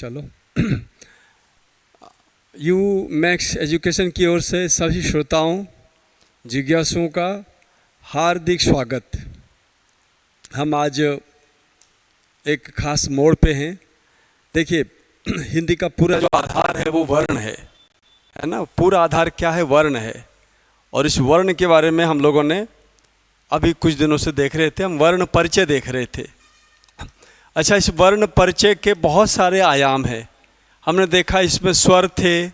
चलो। You max education की ओर से सभी श्रोताओं जिज्ञासुओं का हार्दिक स्वागत। हम आज एक खास मोड़ पे हैं। देखिए, हिंदी का पूरा जो आधार है वो वर्ण है ना। पूरा आधार क्या है? वर्ण है। और इस वर्ण के बारे में हम लोगों ने अभी कुछ दिनों से देख रहे थे, हम वर्ण परिचय देख रहे थे। अच्छा, इस वर्ण परिचय के बहुत सारे आयाम हैं। हमने देखा इसमें स्वर थे,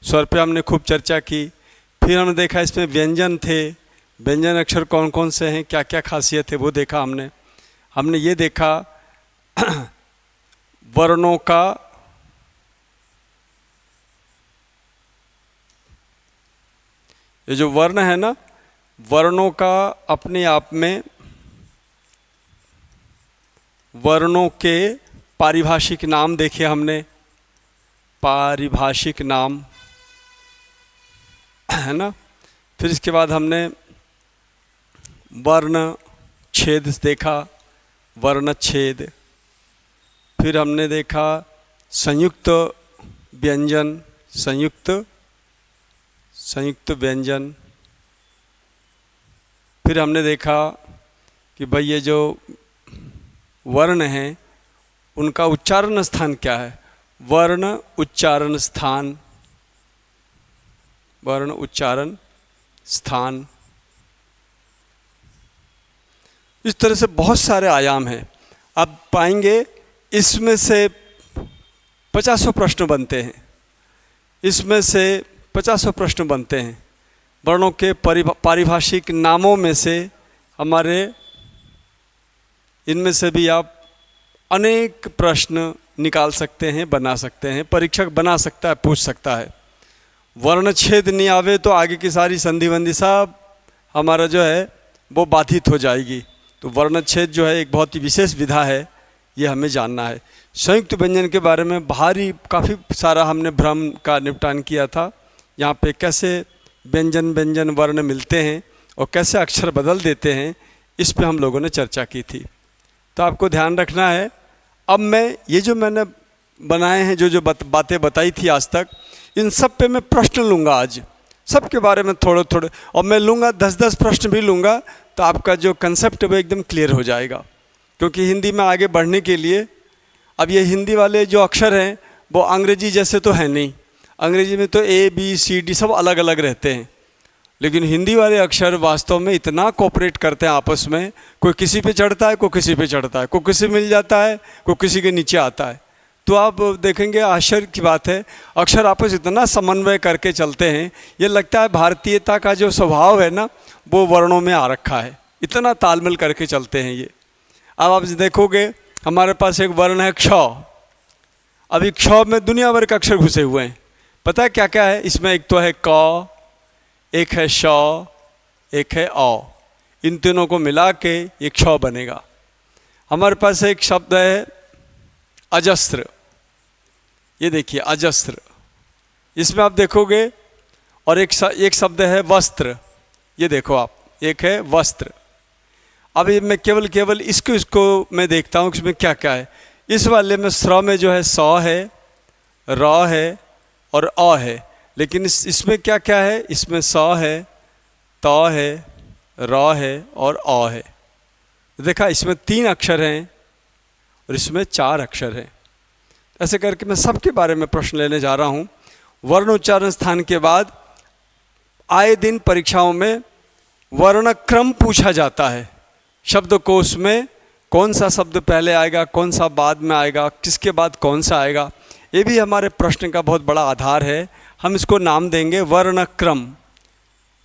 स्वर पे हमने खूब चर्चा की। फिर हमने देखा इसमें व्यंजन थे, व्यंजन अक्षर कौन कौन से हैं, क्या क्या खासियत है वो देखा हमने ये देखा वर्णों का ये जो वर्ण है ना, वर्णों का अपने आप में वर्णों के पारिभाषिक नाम देखे हमने, पारिभाषिक नाम है ना। फिर इसके बाद हमने वर्ण छेद देखा, वर्णच्छेद। फिर हमने देखा संयुक्त व्यंजन, संयुक्त व्यंजन। फिर हमने देखा कि भाई ये जो वर्ण हैं उनका उच्चारण स्थान क्या है, वर्ण उच्चारण स्थान, वर्ण उच्चारण स्थान। इस तरह से बहुत सारे आयाम हैं। अब पाएंगे इसमें से 50 प्रश्न बनते हैं, इसमें से 50 प्रश्न बनते हैं। वर्णों के पारिभाषिक नामों में से हमारे इनमें से भी आप अनेक प्रश्न निकाल सकते हैं, बना सकते हैं। परीक्षक बना सकता है, पूछ सकता है। वर्णच्छेद नहीं आवे तो आगे की सारी संधि बंदी सब हमारा जो है वो बाधित हो जाएगी। तो वर्णच्छेद जो है एक बहुत ही विशेष विधा है, ये हमें जानना है। संयुक्त व्यंजन के बारे में काफ़ी सारा हमने भ्रम का निपटान किया था। यहाँ पे कैसे व्यंजन वर्ण मिलते हैं और कैसे अक्षर बदल देते हैं, इस पे हम लोगों ने चर्चा की थी। तो आपको ध्यान रखना है। अब मैं ये जो मैंने बनाए हैं, जो बातें बताई थी आज तक, इन सब पे मैं प्रश्न लूँगा आज, सब के बारे में थोड़े थोड़े। और मैं लूँगा 10-10 प्रश्न भी लूँगा, तो आपका जो कंसेप्ट है वो एकदम क्लियर हो जाएगा। क्योंकि हिंदी में आगे बढ़ने के लिए, अब ये हिंदी वाले जो अक्षर हैं वो अंग्रेजी जैसे तो है नहीं। अंग्रेजी में तो A B C D सब अलग अलग रहते हैं, लेकिन हिंदी वाले अक्षर वास्तव में इतना कोऑपरेट करते हैं आपस में। कोई किसी पे चढ़ता है, कोई किसी पे चढ़ता है, कोई किसी मिल जाता है, कोई किसी के नीचे आता है। तो आप देखेंगे आश्चर्य की बात है, अक्षर आपस इतना समन्वय करके चलते हैं। ये लगता है भारतीयता का जो स्वभाव है ना, वो वर्णों में आ रखा है। इतना तालमेल करके चलते हैं ये। अब आप देखोगे हमारे पास एक वर्ण है क्ष। अभी क्ष में दुनिया भर के अक्षर घुसे हुए हैं। पता है क्या क्या है इसमें? एक तो है क, एक है श, एक है अ। इन तीनों को मिला के एक क्ष बनेगा। हमारे पास एक शब्द है अजस्त्र। ये देखिए अजस्त्र, इसमें आप देखोगे। और एक शब्द है वस्त्र। ये देखो आप, एक है वस्त्र। अब ये मैं केवल इसको मैं देखता हूँ इसमें क्या क्या है। इस वाले में स्र में जो है स है, र है और अ है। लेकिन इसमें क्या क्या है? इसमें स है, त है, र है और अ है। देखा, इसमें 3 अक्षर हैं और इसमें 4 अक्षर हैं। ऐसे करके मैं सबके बारे में प्रश्न लेने जा रहा हूँ। वर्ण उच्चारण स्थान के बाद आए दिन परीक्षाओं में वर्ण क्रम पूछा जाता है। शब्दकोश में कौन सा शब्द पहले आएगा, कौन सा बाद में आएगा, किसके बाद कौन सा आएगा, ये भी हमारे प्रश्न का बहुत बड़ा आधार है। हम इसको नाम देंगे वर्णक्रम।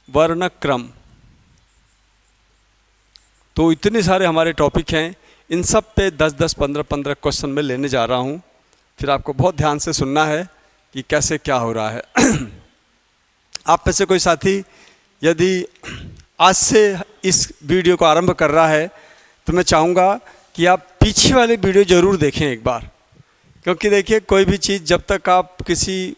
वर्णक्रम। तो इतने सारे हमारे टॉपिक हैं, इन सब पे 10-10, 15-15 क्वेश्चन में लेने जा रहा हूँ। फिर आपको बहुत ध्यान से सुनना है कि कैसे क्या हो रहा है। आप में से कोई साथी यदि आज से इस वीडियो को आरंभ कर रहा है, तो मैं चाहूँगा कि आप पीछे वाले वीडियो ज़रूर देखें एक बार। क्योंकि देखिए, कोई भी चीज़ जब तक आप किसी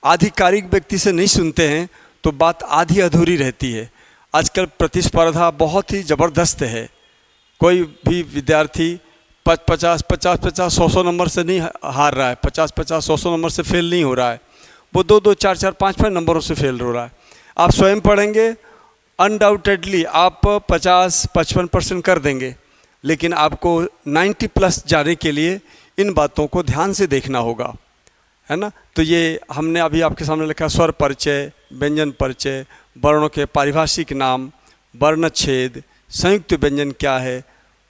आधिकारिक व्यक्ति से नहीं सुनते हैं तो बात आधी अधूरी रहती है। आजकल प्रतिस्पर्धा बहुत ही ज़बरदस्त है। कोई भी विद्यार्थी 50 50 50 100 नंबर से नहीं हार रहा है, 50 50 100 नंबर से फेल नहीं हो रहा है, वो 2 2 4 4 5 5 नंबरों से फेल हो रहा है। आप स्वयं पढ़ेंगे, अनडाउटेडली आप 50-55% कर देंगे, लेकिन आपको 90+ जाने के लिए इन बातों को ध्यान से देखना होगा, है ना। तो ये हमने अभी आपके सामने लिखा स्वर परिचय, व्यंजन परिचय, वर्णों के पारिभाषिक नाम, वर्णच्छेद, संयुक्त व्यंजन क्या है,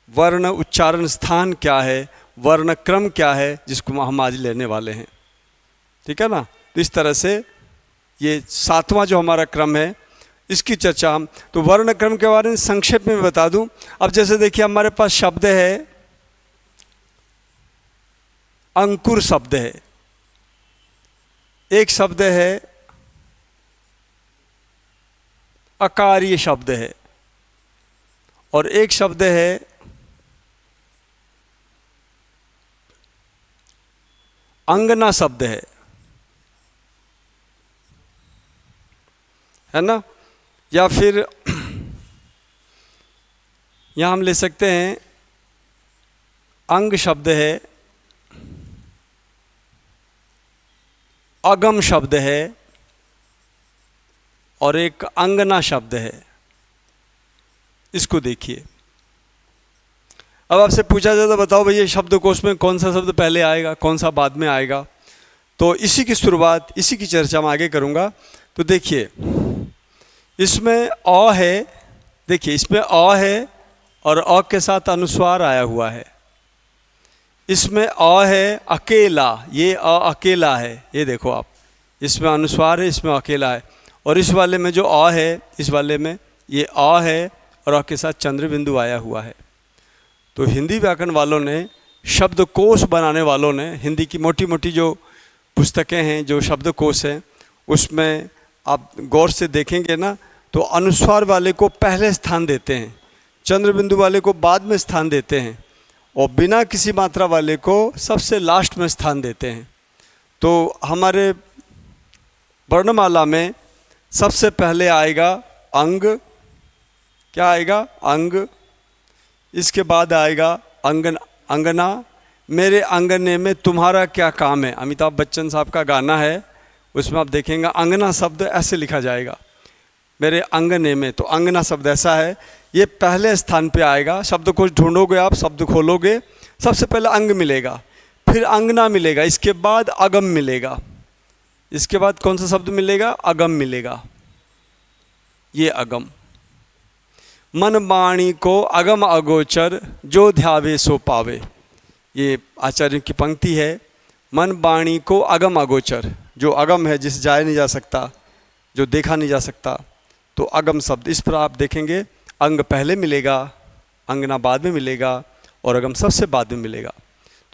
वर्ण उच्चारण स्थान क्या है, वर्ण क्रम क्या है, जिसको हम आज लेने वाले हैं, ठीक है ना। तो इस तरह से ये 7वां जो हमारा क्रम है इसकी चर्चा हम, तो वर्ण क्रम के बारे में संक्षेप में बता दूं। अब जैसे देखिए हमारे पास शब्द है, अंकुर शब्द है, एक शब्द है अकार्य शब्द है, और एक शब्द है अंगना शब्द है ना। या फिर यहां हम ले सकते हैं अंग शब्द है, अगम शब्द है, और एक अंगना शब्द है। इसको देखिए, अब आपसे पूछा जाए तो बताओ भैया शब्दकोश में कौन सा शब्द पहले आएगा, कौन सा बाद में आएगा। तो इसी की शुरुआत, इसी की चर्चा मैं आगे करूंगा। तो देखिए इसमें अ है, देखिए इसमें अ है और अ के साथ अनुस्वार आया हुआ है। इसमें अ है अकेला, ये अ अकेला है, ये देखो आप, इसमें अनुस्वार है, इसमें अकेला है। और इस वाले में जो अ है, इस वाले में ये अ है और अ के साथ चंद्र बिंदु आया हुआ है। तो हिंदी व्याकरण वालों ने, शब्दकोश बनाने वालों ने, हिंदी की मोटी मोटी जो पुस्तकें हैं, जो शब्दकोश हैं, उसमें आप गौर से देखेंगे ना तो अनुस्वार वाले को पहले स्थान देते हैं, चंद्र बिंदु वाले को बाद में स्थान देते हैं, और बिना किसी मात्रा वाले को सबसे लास्ट में स्थान देते हैं। तो हमारे वर्णमाला में सबसे पहले आएगा अंग, क्या आएगा, अंग। इसके बाद आएगा अंगना, मेरे अंगने में तुम्हारा क्या काम है, अमिताभ बच्चन साहब का गाना है, उसमें आप देखेंगे अंगना शब्द ऐसे लिखा जाएगा, मेरे अंगने में। तो अंगना शब्द ऐसा है, ये पहले स्थान पे आएगा। शब्द को ढूंढोगे आप, शब्द खोलोगे, सबसे पहले अंग मिलेगा, फिर अंगना मिलेगा, इसके बाद अगम मिलेगा, इसके बाद कौन सा शब्द मिलेगा, अगम मिलेगा, ये अगम। मन वाणी को अगम अगोचर, जो ध्यावे सो पावे, ये आचार्य की पंक्ति है। मन वाणी को अगम अगोचर, जो अगम है, जिस जाया नहीं जा सकता, जो देखा नहीं जा सकता, तो अगम शब्द। इस पर आप देखेंगे अंग पहले मिलेगा, अंगना बाद में मिलेगा, और अगम सबसे बाद में मिलेगा।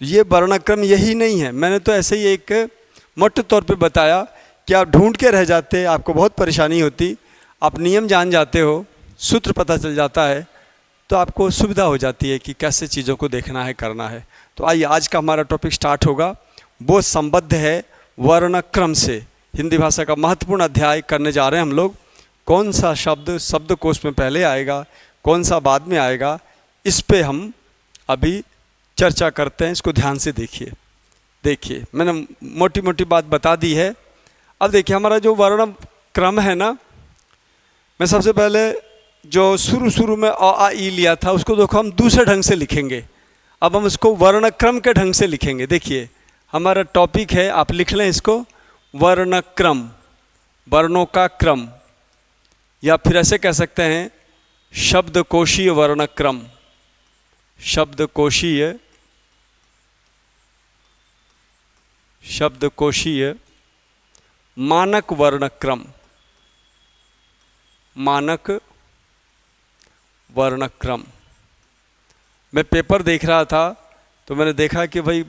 तो ये वर्णक्रम यही नहीं है, मैंने तो ऐसे ही एक मोटे तौर पे बताया कि आप ढूंढ के रह जाते, आपको बहुत परेशानी होती। आप नियम जान जाते हो, सूत्र पता चल जाता है, तो आपको सुविधा हो जाती है कि कैसे चीज़ों को देखना है, करना है। तो आइए आज का हमारा टॉपिक स्टार्ट होगा, वो संबद्ध है वर्णक्रम से। हिंदी भाषा का महत्वपूर्ण अध्याय करने जा रहे हैं हम लोग। कौन सा शब्द शब्दकोश में पहले आएगा, कौन सा बाद में आएगा, इस पे हम अभी चर्चा करते हैं। इसको ध्यान से देखिए। देखिए मैंने मोटी मोटी बात बता दी है। अब देखिए हमारा जो वर्ण क्रम है ना, मैं सबसे पहले जो शुरू में अ आ ई लिया था, उसको देखो हम दूसरे ढंग से लिखेंगे। अब हम इसको वर्णक्रम के ढंग से लिखेंगे। देखिए हमारा टॉपिक है, आप लिख लें इसको, वर्णक्रम, वर्णों का क्रम, या फिर ऐसे कह सकते हैं शब्दकोशीय वर्णक्रम, शब्दकोशीय मानक वर्णक्रम, मानक वर्णक्रम। मैं पेपर देख रहा था तो मैंने देखा कि भाई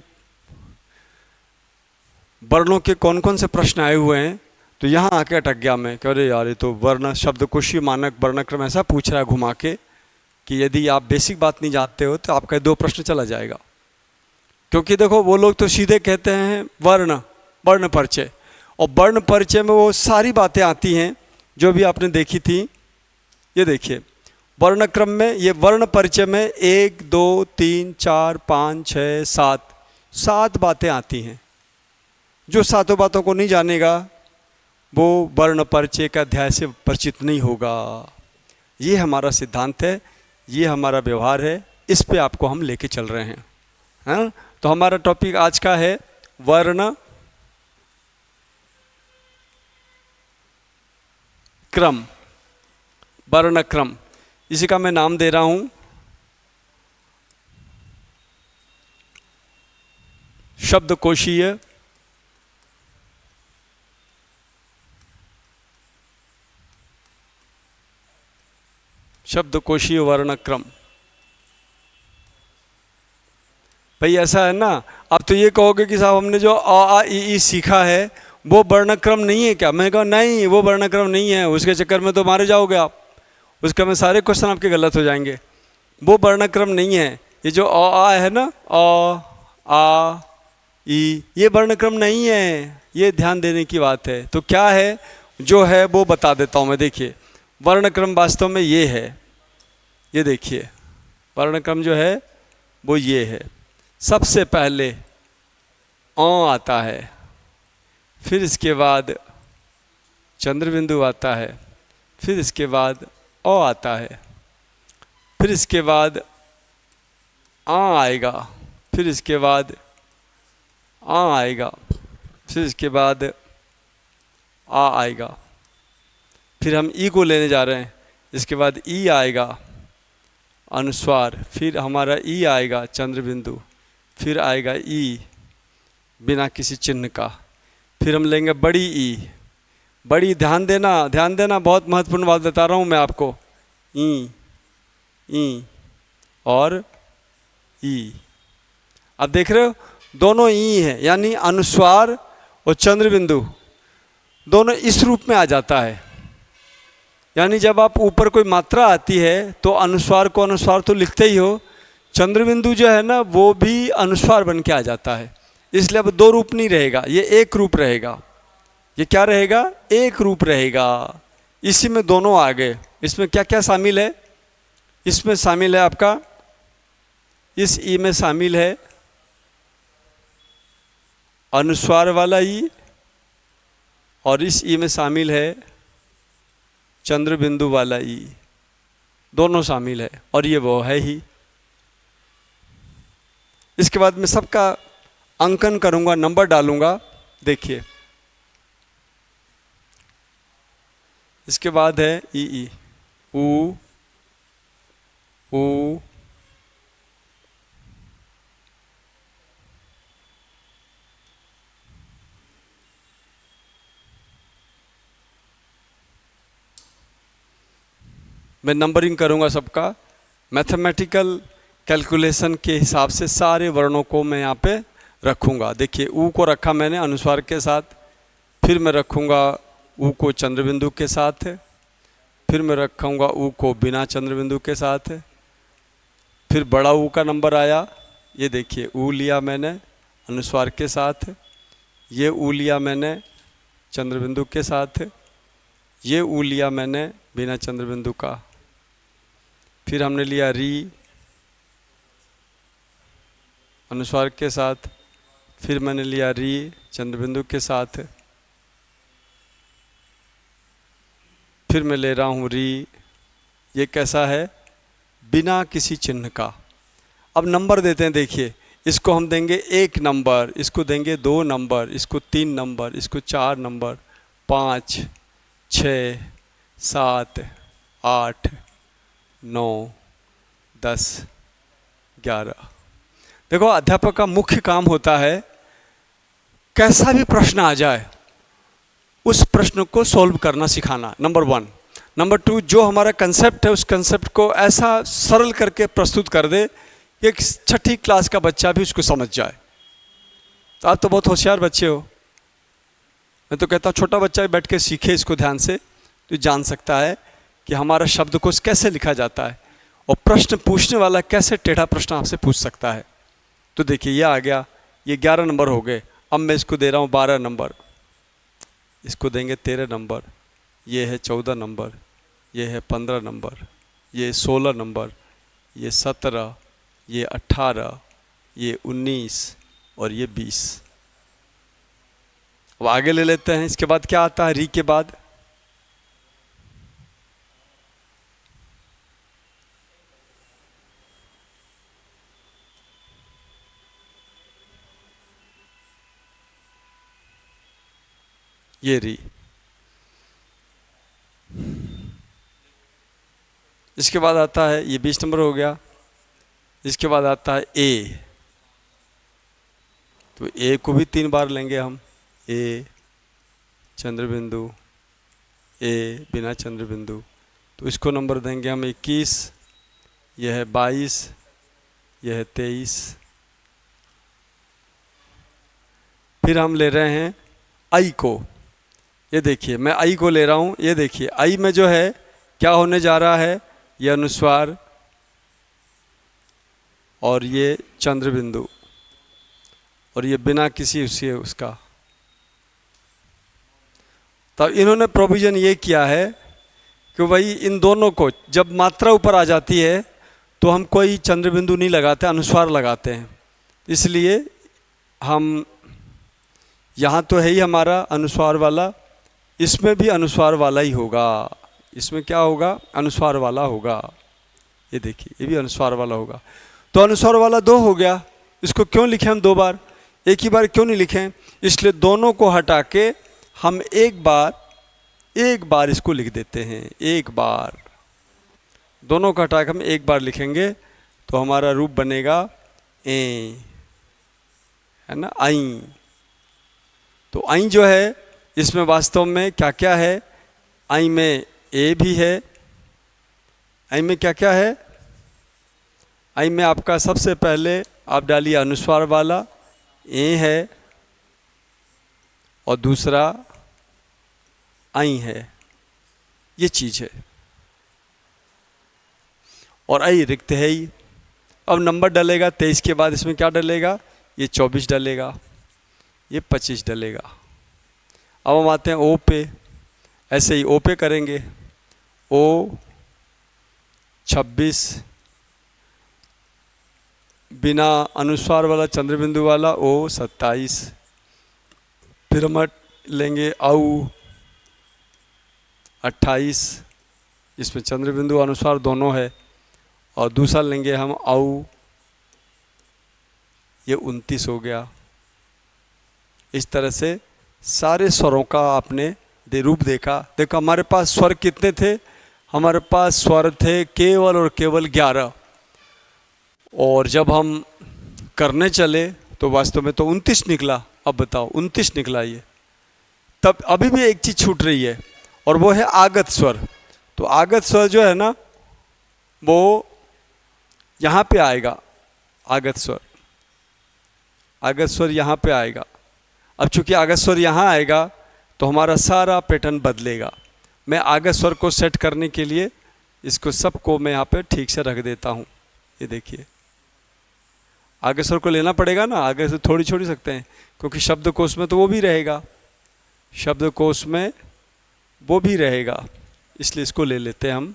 वर्णों के कौन कौन से प्रश्न आए हुए हैं, तो यहाँ आके अटक गया मैं कि अरे यार ये तो वर्ण शब्दकोशीय मानक वर्णक्रम ऐसा पूछ रहा है घुमा के कि यदि आप बेसिक बात नहीं जानते हो तो आपका 2 प्रश्न चला जाएगा। क्योंकि देखो वो लोग तो सीधे कहते हैं वर्ण परिचय, और वर्ण परिचय में वो सारी बातें आती हैं जो भी आपने देखी थी। ये देखिए वर्णक्रम में ये वर्ण परिचय में 1 2 3 4 5 6 7 7 बातें आती हैं। जो सातों बातों को नहीं जानेगा वो वर्ण परिचय का अध्याय से परिचित नहीं होगा। ये हमारा सिद्धांत है, ये हमारा व्यवहार है, इस पे आपको हम लेके चल रहे हैं। हाँ, तो हमारा टॉपिक आज का है वर्ण क्रम, वर्ण क्रम। इसी का मैं नाम दे रहा हूं शब्दकोशीय शब्दकोशीय वर्णक्रम। भाई ऐसा है ना, अब तो ये कहोगे कि साहब हमने जो अ आ इ ई सीखा है वो वर्णक्रम नहीं है क्या? मैं कहा नहीं, वो वर्णक्रम नहीं है, उसके चक्कर में तो मारे जाओगे आप, उसके में सारे क्वेश्चन आपके गलत हो जाएंगे। वो वर्णक्रम नहीं है। ये जो अ आ है ना, अ आ ई, ये वर्णक्रम नहीं है, ये ध्यान देने की बात है। तो क्या है जो है वो बता देता हूँ मैं। देखिए वर्णक्रम वास्तव में ये है, ये देखिए वर्णक्रम जो है वो ये है। सबसे पहले अ आता है, फिर इसके बाद चंद्रबिंदु आता है, फिर इसके बाद अ आता है, फिर इसके बाद आ आएगा, फिर इसके बाद आ आएगा, फिर इसके बाद आ आएगा, फिर हम ई को लेने जा रहे हैं, इसके बाद ई आएगा अनुस्वार, फिर हमारा ई आएगा चंद्रबिंदु, फिर आएगा ई बिना किसी चिन्ह का, फिर हम लेंगे बड़ी ई। बड़ी ध्यान देना, ध्यान देना, बहुत महत्वपूर्ण बात बता रहा हूँ मैं आपको। ई और ई। अब देख रहे हो दोनों ई है, यानी अनुस्वार और चंद्रबिंदु दोनों इस रूप में आ जाता है। यानी जब आप ऊपर कोई मात्रा आती है तो अनुस्वार को अनुस्वार तो लिखते ही हो, चंद्रबिंदु जो है ना वो भी अनुस्वार बन के आ जाता है। इसलिए अब दो रूप नहीं रहेगा, ये एक रूप रहेगा। ये क्या रहेगा? एक रूप रहेगा। इसी में दोनों आ गए। इसमें क्या क्या शामिल है? इसमें शामिल है आपका, इस ई में शामिल है अनुस्वार वाला ई, और इस ई में शामिल है चंद्रबिंदु वाला ई। दोनों शामिल है और ये वो है ही। इसके बाद मैं सबका अंकन करूंगा, नंबर डालूंगा। देखिए इसके बाद है ई, ऊ, ऊ, मैं नंबरिंग करूंगा सबका। मैथमेटिकल कैलकुलेशन के हिसाब से सारे वर्णों को मैं यहाँ पे रखूंगा। देखिए ऊ को रखा मैंने अनुस्वार के साथ, फिर मैं रखूंगा ऊ को चंद्रबिंदु के साथ, फिर मैं रखूंगा ऊ को बिना चंद्रबिंदु के साथ, फिर बड़ा ऊ का नंबर आया। ये देखिए ऊ लिया मैंने अनुस्वार के साथ, ये ऊ लिया मैंने चंद्रबिंदु के साथ, ये ऊ लिया मैंने बिना चंद्रबिंदु का, फिर हमने लिया री अनुस्वार के साथ, फिर मैंने लिया री चंद्रबिंदु के साथ, फिर मैं ले रहा हूँ री। ये कैसा है? बिना किसी चिन्ह का। अब नंबर देते हैं। देखिए इसको हम देंगे 1 नंबर, इसको देंगे 2 नंबर, इसको 3 नंबर, इसको 4 नंबर, 5 6 7 8 9 10 11। देखो अध्यापक का मुख्य काम होता है कैसा भी प्रश्न आ जाए उस प्रश्न को सॉल्व करना सिखाना, नंबर 1। नंबर 2, जो हमारा कंसेप्ट है उस कंसेप्ट को ऐसा सरल करके प्रस्तुत कर दे कि एक 6ठी क्लास का बच्चा भी उसको समझ जाए। तो आप तो बहुत होशियार बच्चे हो। मैं तो कहता हूँ छोटा बच्चा भी बैठ के सीखे इसको ध्यान से, तो जान सकता है कि हमारा शब्दकोश कैसे लिखा जाता है और प्रश्न पूछने वाला कैसे टेढ़ा प्रश्न आपसे पूछ सकता है। तो देखिए ये आ गया, ये 11 नंबर हो गए। अब मैं इसको दे रहा हूँ 12 नंबर, इसको देंगे 13 नंबर, ये है 14 नंबर, ये है 15 नंबर, ये 16 नंबर, ये 17, ये 18, ये 19 और ये 20। अब आगे ले लेते हैं। इसके बाद क्या आता है री के बाद? ये री। इसके बाद आता है ये 20 नंबर हो गया। इसके बाद आता है ए। तो ए को भी 3 बार लेंगे हम। ए चंद्र बिंदु, ए बिना चंद्र बिंदु। तो इसको नंबर देंगे हम 21, यह है 22, यह है 23। फिर हम ले रहे हैं आई को। ये देखिए मैं आई को ले रहा हूँ। ये देखिए आई में जो है क्या होने जा रहा है, ये अनुस्वार और ये चंद्र बिंदु और ये बिना किसी उसका। तब इन्होंने प्रोविजन ये किया है कि भाई इन दोनों को जब मात्रा ऊपर आ जाती है तो हम कोई चंद्र बिंदु नहीं लगाते, अनुस्वार लगाते हैं। इसलिए हम यहाँ तो है ही हमारा अनुस्वार वाला, इसमें भी अनुस्वार वाला ही होगा। इसमें क्या होगा? अनुस्वार वाला होगा। ये देखिए ये भी अनुस्वार वाला होगा। तो अनुस्वार वाला 2 हो गया। इसको क्यों लिखें हम 2 बार? एक ही बार क्यों नहीं लिखें? इसलिए दोनों को हटा के हम एक बार इसको लिख देते हैं। एक बार दोनों को हटा के हम एक बार लिखेंगे तो हमारा रूप बनेगा ए, है ना, आई। तो आई जो है इसमें वास्तव में क्या क्या है? आई में ए भी है। आई में क्या क्या है? आई में आपका सबसे पहले आप डालिए अनुस्वार वाला ए है और दूसरा आई है। ये चीज है। और आई रिक्त है ही। अब नंबर डलेगा 23 के बाद इसमें क्या डलेगा? ये 24 डलेगा, ये 25 डलेगा। अब हम आते हैं ओ पे। ऐसे ही ओ पे करेंगे। ओ 26 बिना अनुस्वार वाला चंद्र बिंदु वाला ओ 27। फिर हम लेंगे आउ 28, इसमें चंद्र बिंदु अनुस्वार दोनों है। और दूसरा लेंगे हम आउ, ये 29 हो गया। इस तरह से सारे स्वरों का आपने रूप देखा। देखो हमारे पास स्वर कितने थे? हमारे पास स्वर थे केवल और केवल 11। और जब हम करने चले तो वास्तव में तो 29 निकला। अब बताओ 29 निकला ये। तब अभी भी एक चीज़ छूट रही है और वो है आगत स्वर। तो आगत स्वर जो है ना वो यहाँ पे आएगा। आगत स्वर यहाँ पे आएगा। अब चूंकि आगत स्वर यहाँ आएगा तो हमारा सारा पैटर्न बदलेगा। मैं आगत स्वर को सेट करने के लिए इसको सबको मैं यहाँ पे ठीक से रख देता हूँ। ये देखिए आगत स्वर को लेना पड़ेगा ना, आगे से थोड़ी छोड़ सकते हैं क्योंकि शब्दकोश में तो वो भी रहेगा, शब्दकोश में वो भी रहेगा, इसलिए इसको ले लेते हैं हम।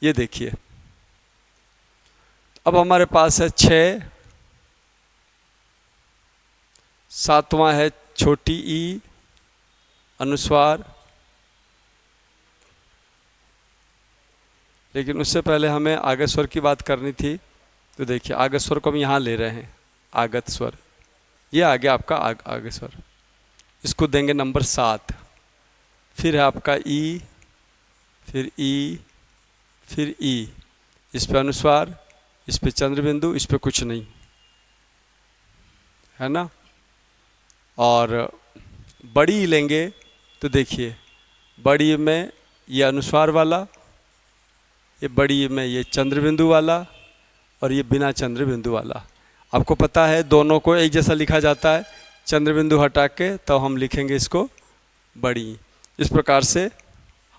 ये देखिए अब हमारे पास है 6, 7वां है छोटी ई अनुस्वार। लेकिन उससे पहले हमें आगत स्वर की बात करनी थी। तो देखिए आगत स्वर को हम यहाँ ले रहे हैं। आगत स्वर ये आ गया आपका आगत स्वर। इसको देंगे नंबर 7। फिर है आपका ई, फिर ई, फिर ई। इस पे अनुस्वार, इस पे चंद्र बिंदु, इस पे कुछ नहीं, है ना। और बड़ी लेंगे तो देखिए बड़ी में ये अनुस्वार वाला, ये बड़ी में ये चंद्र बिंदु वाला और ये बिना चंद्र बिंदु वाला। आपको पता है दोनों को एक जैसा लिखा जाता है। चंद्र बिंदु हटा के तो हम लिखेंगे इसको बड़ी। इस प्रकार से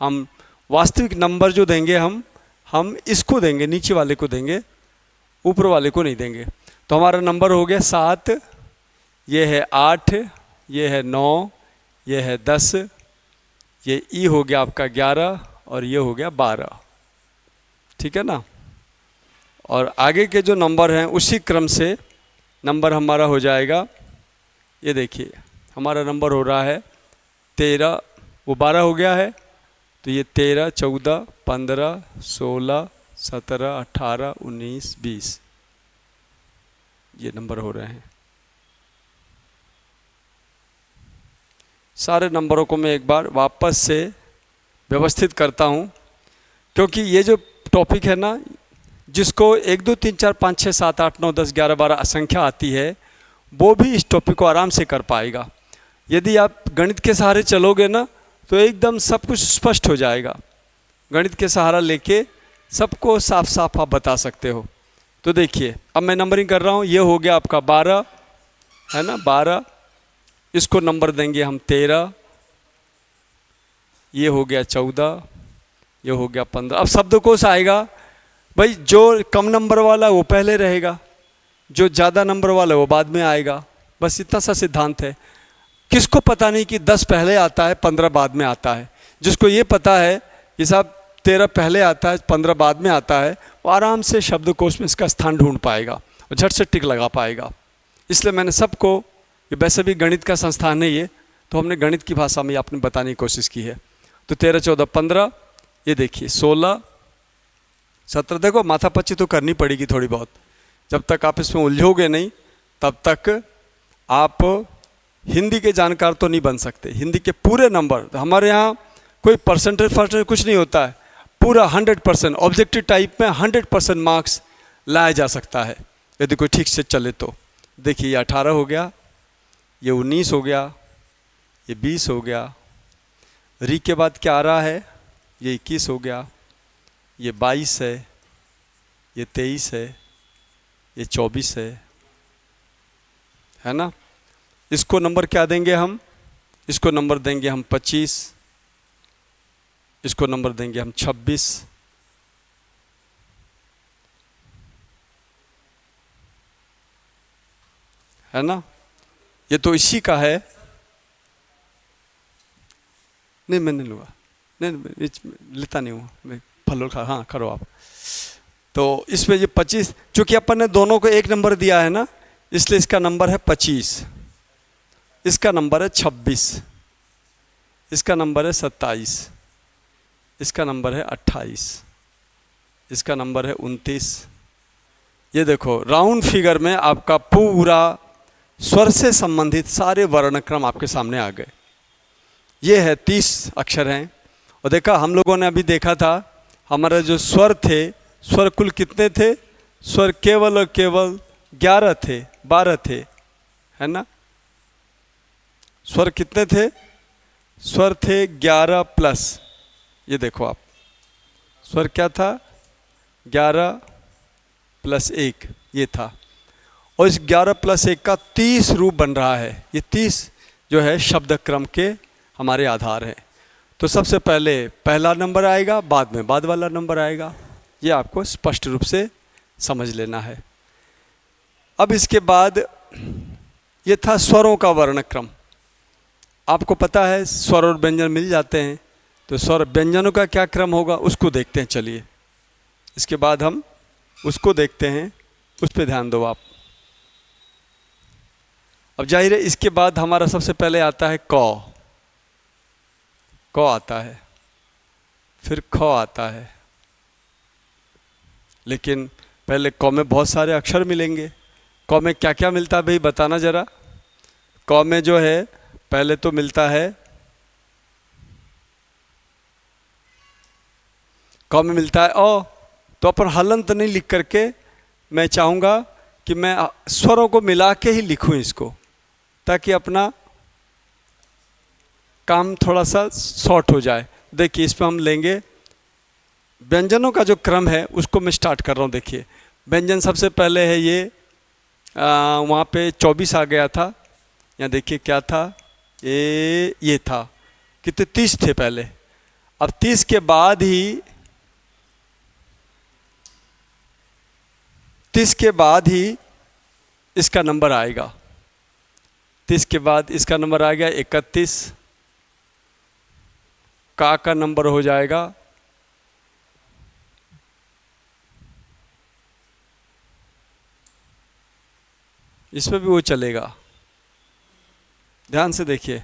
हम वास्तविक नंबर जो देंगे हम इसको देंगे, नीचे वाले को देंगे, ऊपर वाले को नहीं देंगे। तो हमारा नंबर हो गया 7, ये है 8, ये है 9, ये है 10, ये ई हो गया आपका 11 और ये हो गया 12। ठीक है ना। और आगे के जो नंबर हैं उसी क्रम से नंबर हमारा हो जाएगा। ये देखिए हमारा नंबर हो रहा है 13, वो 12 हो गया है, तो ये 13, 14, 15, 16, 17, 18, 19, 20 ये नंबर हो रहे हैं। सारे नंबरों को मैं एक बार वापस से व्यवस्थित करता हूँ, क्योंकि ये जो टॉपिक है ना, जिसको 1 2 3 4 5 6 7 8 9 10 11 12 संख्या आती है, वो भी इस टॉपिक को आराम से कर पाएगा। यदि आप गणित के सहारे चलोगे ना तो एकदम सब कुछ स्पष्ट हो जाएगा। गणित के सहारा लेके सबको साफ साफ आप बता सकते हो। तो देखिए अब मैं नंबरिंग कर रहा हूँ। ये हो गया आपका 12 है ना, 12, इसको नंबर देंगे हम 13, ये हो गया 14, ये हो गया 15। अब शब्दकोश आएगा भाई, जो कम नंबर वाला वो पहले रहेगा, जो ज़्यादा नंबर वाला वो बाद में आएगा। बस इतना सा सिद्धांत है। किसको पता नहीं कि 10 पहले आता है 15 बाद में आता है। जिसको ये पता है कि साहब 13 पहले आता है 15 बाद में आता है, वो आराम से शब्दकोश में इसका स्थान ढूंढ पाएगा और झट से टिक लगा पाएगा। इसलिए मैंने सबको, ये वैसे भी गणित का संस्थान है ये, तो हमने गणित की भाषा में आपने बताने की कोशिश की है। तो 13, 14, 15, ये देखिए 16, 17, देखो माथापच्ची तो करनी पड़ेगी थोड़ी बहुत। जब तक आप इसमें उलझोगे नहीं तब तक आप हिंदी के जानकार तो नहीं बन सकते। हिंदी के पूरे नंबर, हमारे यहाँ कोई परसेंटेज कुछ नहीं होता है, पूरा 100% ऑब्जेक्टिव टाइप में 100% मार्क्स लाया जा सकता है यदि कोई ठीक से चले तो। देखिए ये 18 हो गया, ये 19 हो गया, ये 20 हो गया, री के बाद क्या आ रहा है, ये 21 हो गया, ये 22 है, ये 23 है, ये 24 है ना। इसको नंबर क्या देंगे हम, इसको नंबर देंगे हम 25, इसको नंबर देंगे हम 26, है ना। ये तो इसी का है। नहीं मैं नहीं लूँगा, नहीं लेता नहीं हूँ मैं, फलों का। हाँ करो आप। तो इसमें ये 25, चूँकि अपन ने दोनों को एक नंबर दिया है ना, इसलिए इसका नंबर है 25, इसका नंबर है 26, इसका नंबर है 27, इसका नंबर है 28, इसका नंबर है 29। ये देखो राउंड फिगर में आपका पूरा स्वर से संबंधित सारे वर्णक्रम आपके सामने आ गए। ये है 30 अक्षर हैं। और देखा हम लोगों ने अभी देखा था हमारा जो स्वर थे, स्वर कुल कितने थे, स्वर केवल और केवल 11 थे, 12 थे, है ना। स्वर कितने थे, स्वर थे 11 प्लस, ये देखो आप, स्वर क्या था 11 प्लस 1 ये था। और इस 11 प्लस 1 का 30 रूप बन रहा है। ये 30 जो है शब्द क्रम के हमारे आधार हैं। तो सबसे पहले पहला नंबर आएगा, बाद में बाद वाला नंबर आएगा। ये आपको स्पष्ट रूप से समझ लेना है। अब इसके बाद ये था स्वरों का वर्णक्रम। आपको पता है स्वर और व्यंजन मिल जाते हैं, तो स्वर व्यंजनों का क्या क्रम होगा उसको देखते हैं। चलिए इसके बाद हम उसको देखते हैं, उस पर ध्यान दो आप। अब जाहिर है इसके बाद हमारा सबसे पहले आता है क आता है, फिर ख आता है। लेकिन पहले क में बहुत सारे अक्षर मिलेंगे। क में क्या क्या मिलता है भाई बताना जरा। क में जो है पहले तो मिलता है, क में मिलता है अ। तो अपन हलंत नहीं लिख करके मैं चाहूँगा कि मैं स्वरों को मिला के ही लिखूँ इसको, ताकि अपना काम थोड़ा सा शॉर्ट हो जाए। देखिए इसमें हम लेंगे व्यंजनों का जो क्रम है उसको मैं स्टार्ट कर रहा हूँ। देखिए व्यंजन सबसे पहले है ये, वहाँ पे 24 आ गया था। यहाँ देखिए क्या था, ये था, कितने 30 थे पहले। अब 30 के बाद ही 30 के बाद ही इसका नंबर आएगा। 30 के बाद इसका नंबर आ गया 31। का नंबर हो जाएगा इसमें भी वो चलेगा। ध्यान से देखिए,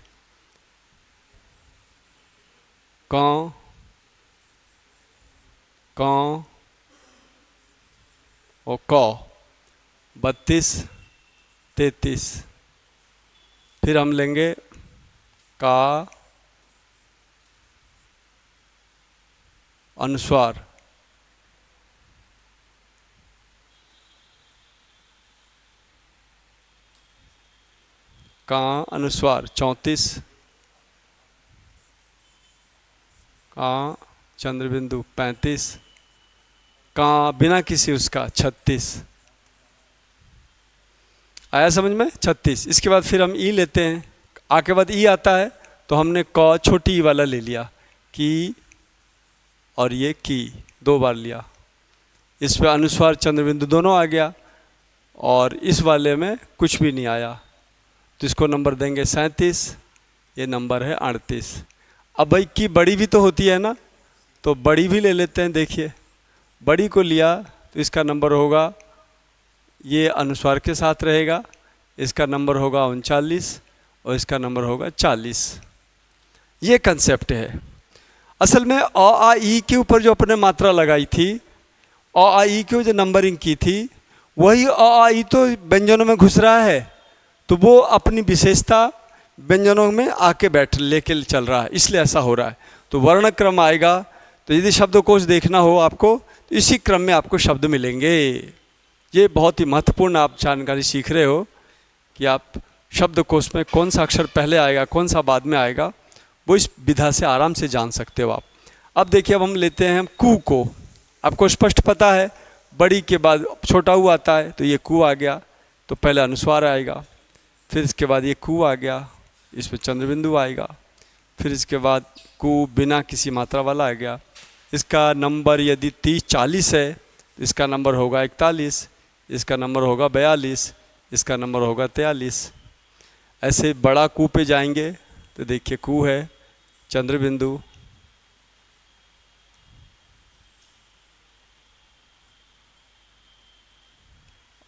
कौ कौ और कौ, 32 33। फिर हम लेंगे का अनुस्वार, का अनुस्वार 34, का चंद्रबिंदु 35, का बिना किसी उसका 36। आया समझ में? 36। इसके बाद फिर हम ई लेते हैं, आ के बाद ई आता है तो हमने क छोटी ई वाला ले लिया, की और ये की 2 बार लिया। इस पे अनुस्वार चंद्रबिंदु दोनों आ गया और इस वाले में कुछ भी नहीं आया, तो इसको नंबर देंगे 37, ये नंबर है 38। अब भाई की बड़ी भी तो होती है ना, तो बड़ी भी ले लेते हैं। देखिए, बड़ी को लिया तो इसका नंबर होगा, ये अनुस्वार के साथ रहेगा, इसका नंबर होगा 39 और इसका नंबर होगा 40। ये कंसेप्ट है। असल में अ आ ई के ऊपर जो अपने मात्रा लगाई थी, अ आ ई की जो नंबरिंग की थी, वही अ आ ई तो व्यंजनों में घुस रहा है, तो वो अपनी विशेषता व्यंजनों में आके बैठ लेके चल रहा है, इसलिए ऐसा हो रहा है। तो वर्ण क्रम आएगा, तो यदि शब्दकोश देखना हो आपको तो इसी क्रम में आपको शब्द मिलेंगे। ये बहुत ही महत्वपूर्ण आप जानकारी सीख रहे हो कि आप शब्दकोश में कौन सा अक्षर पहले आएगा, कौन सा बाद में आएगा, वो इस विधा से आराम से जान सकते हो आप। अब देखिए, अब हम लेते हैं कू को। आपको स्पष्ट पता है, बड़ी के बाद छोटा ऊ आता है, तो ये कू आ गया, तो पहले अनुस्वार आएगा, फिर इसके बाद ये कू आ गया, इसमें चंद्रबिंदु आएगा, फिर इसके बाद कू बिना किसी मात्रा वाला आ गया। इसका नंबर यदि 30-40 है तो इसका नंबर होगा 41, इसका नंबर होगा 42, इसका नंबर होगा 43। ऐसे बड़ा कू पे जाएंगे तो देखिए, कू है, चंद्रबिंदु,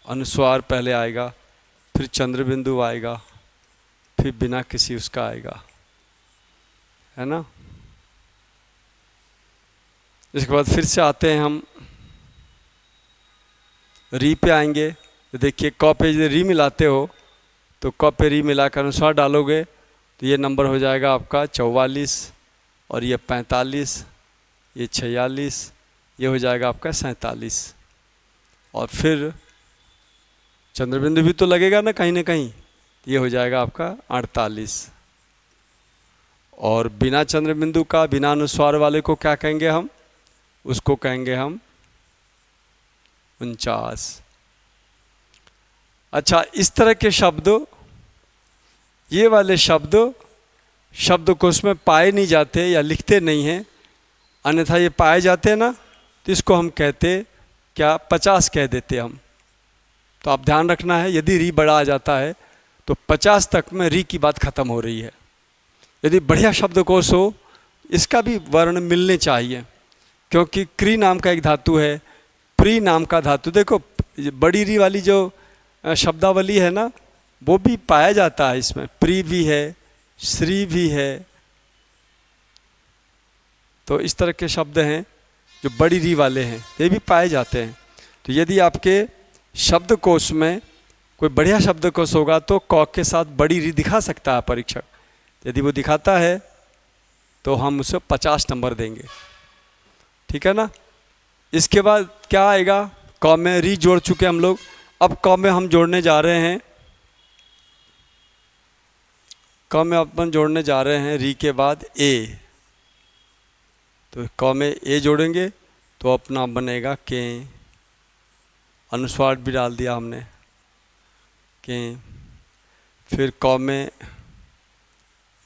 अनुस्वार पहले आएगा, फिर चंद्रबिंदु आएगा, फिर बिना किसी उसका आएगा, है ना। इसके बाद फिर से आते हैं हम री पे आएंगे, तो देखिए क पे यदि री मिलाते हो तो क पे री मिलाकर अनुस्वार डालोगे तो ये नंबर हो जाएगा आपका 44, और ये 45, ये 46, ये हो जाएगा आपका 47। और फिर चंद्रबिंदु भी तो लगेगा ना कहीं, ये हो जाएगा आपका 48। और बिना चंद्रबिंदु का, बिना अनुस्वार वाले को क्या कहेंगे हम? उसको कहेंगे हम 49। अच्छा, इस तरह के शब्द, ये वाले शब्द शब्दकोश में पाए नहीं जाते या लिखते नहीं हैं, अन्यथा ये पाए जाते हैं ना, तो इसको हम कहते क्या, 50 कह देते हम। तो आप ध्यान रखना है, यदि री बड़ा आ जाता है तो 50 तक में री की बात खत्म हो रही है। यदि बढ़िया शब्दकोश हो, इसका भी वर्ण मिलने चाहिए, क्योंकि क्री नाम का एक धातु है, प्री नाम का धातु, देखो बड़ी री वाली जो शब्दावली है ना, वो भी पाया जाता है इसमें, प्री भी है, श्री भी है। तो इस तरह के शब्द हैं जो बड़ी री वाले हैं, ये भी पाए जाते हैं। तो यदि आपके शब्दकोश में कोई बढ़िया शब्दकोश होगा तो क के साथ बड़ी री दिखा सकता है परीक्षक। यदि वो दिखाता है तो हम उसे 50 नंबर देंगे, ठीक है ना। इसके बाद क्या आएगा, क में री जोड़ चुके हम लोग, अब क में हम जोड़ने जा रहे हैं, क में अपन जोड़ने जा रहे हैं री के बाद ए। तो क में ए जोड़ेंगे तो अपना बनेगा के, अनुस्वार भी डाल दिया हमने के। फिर क में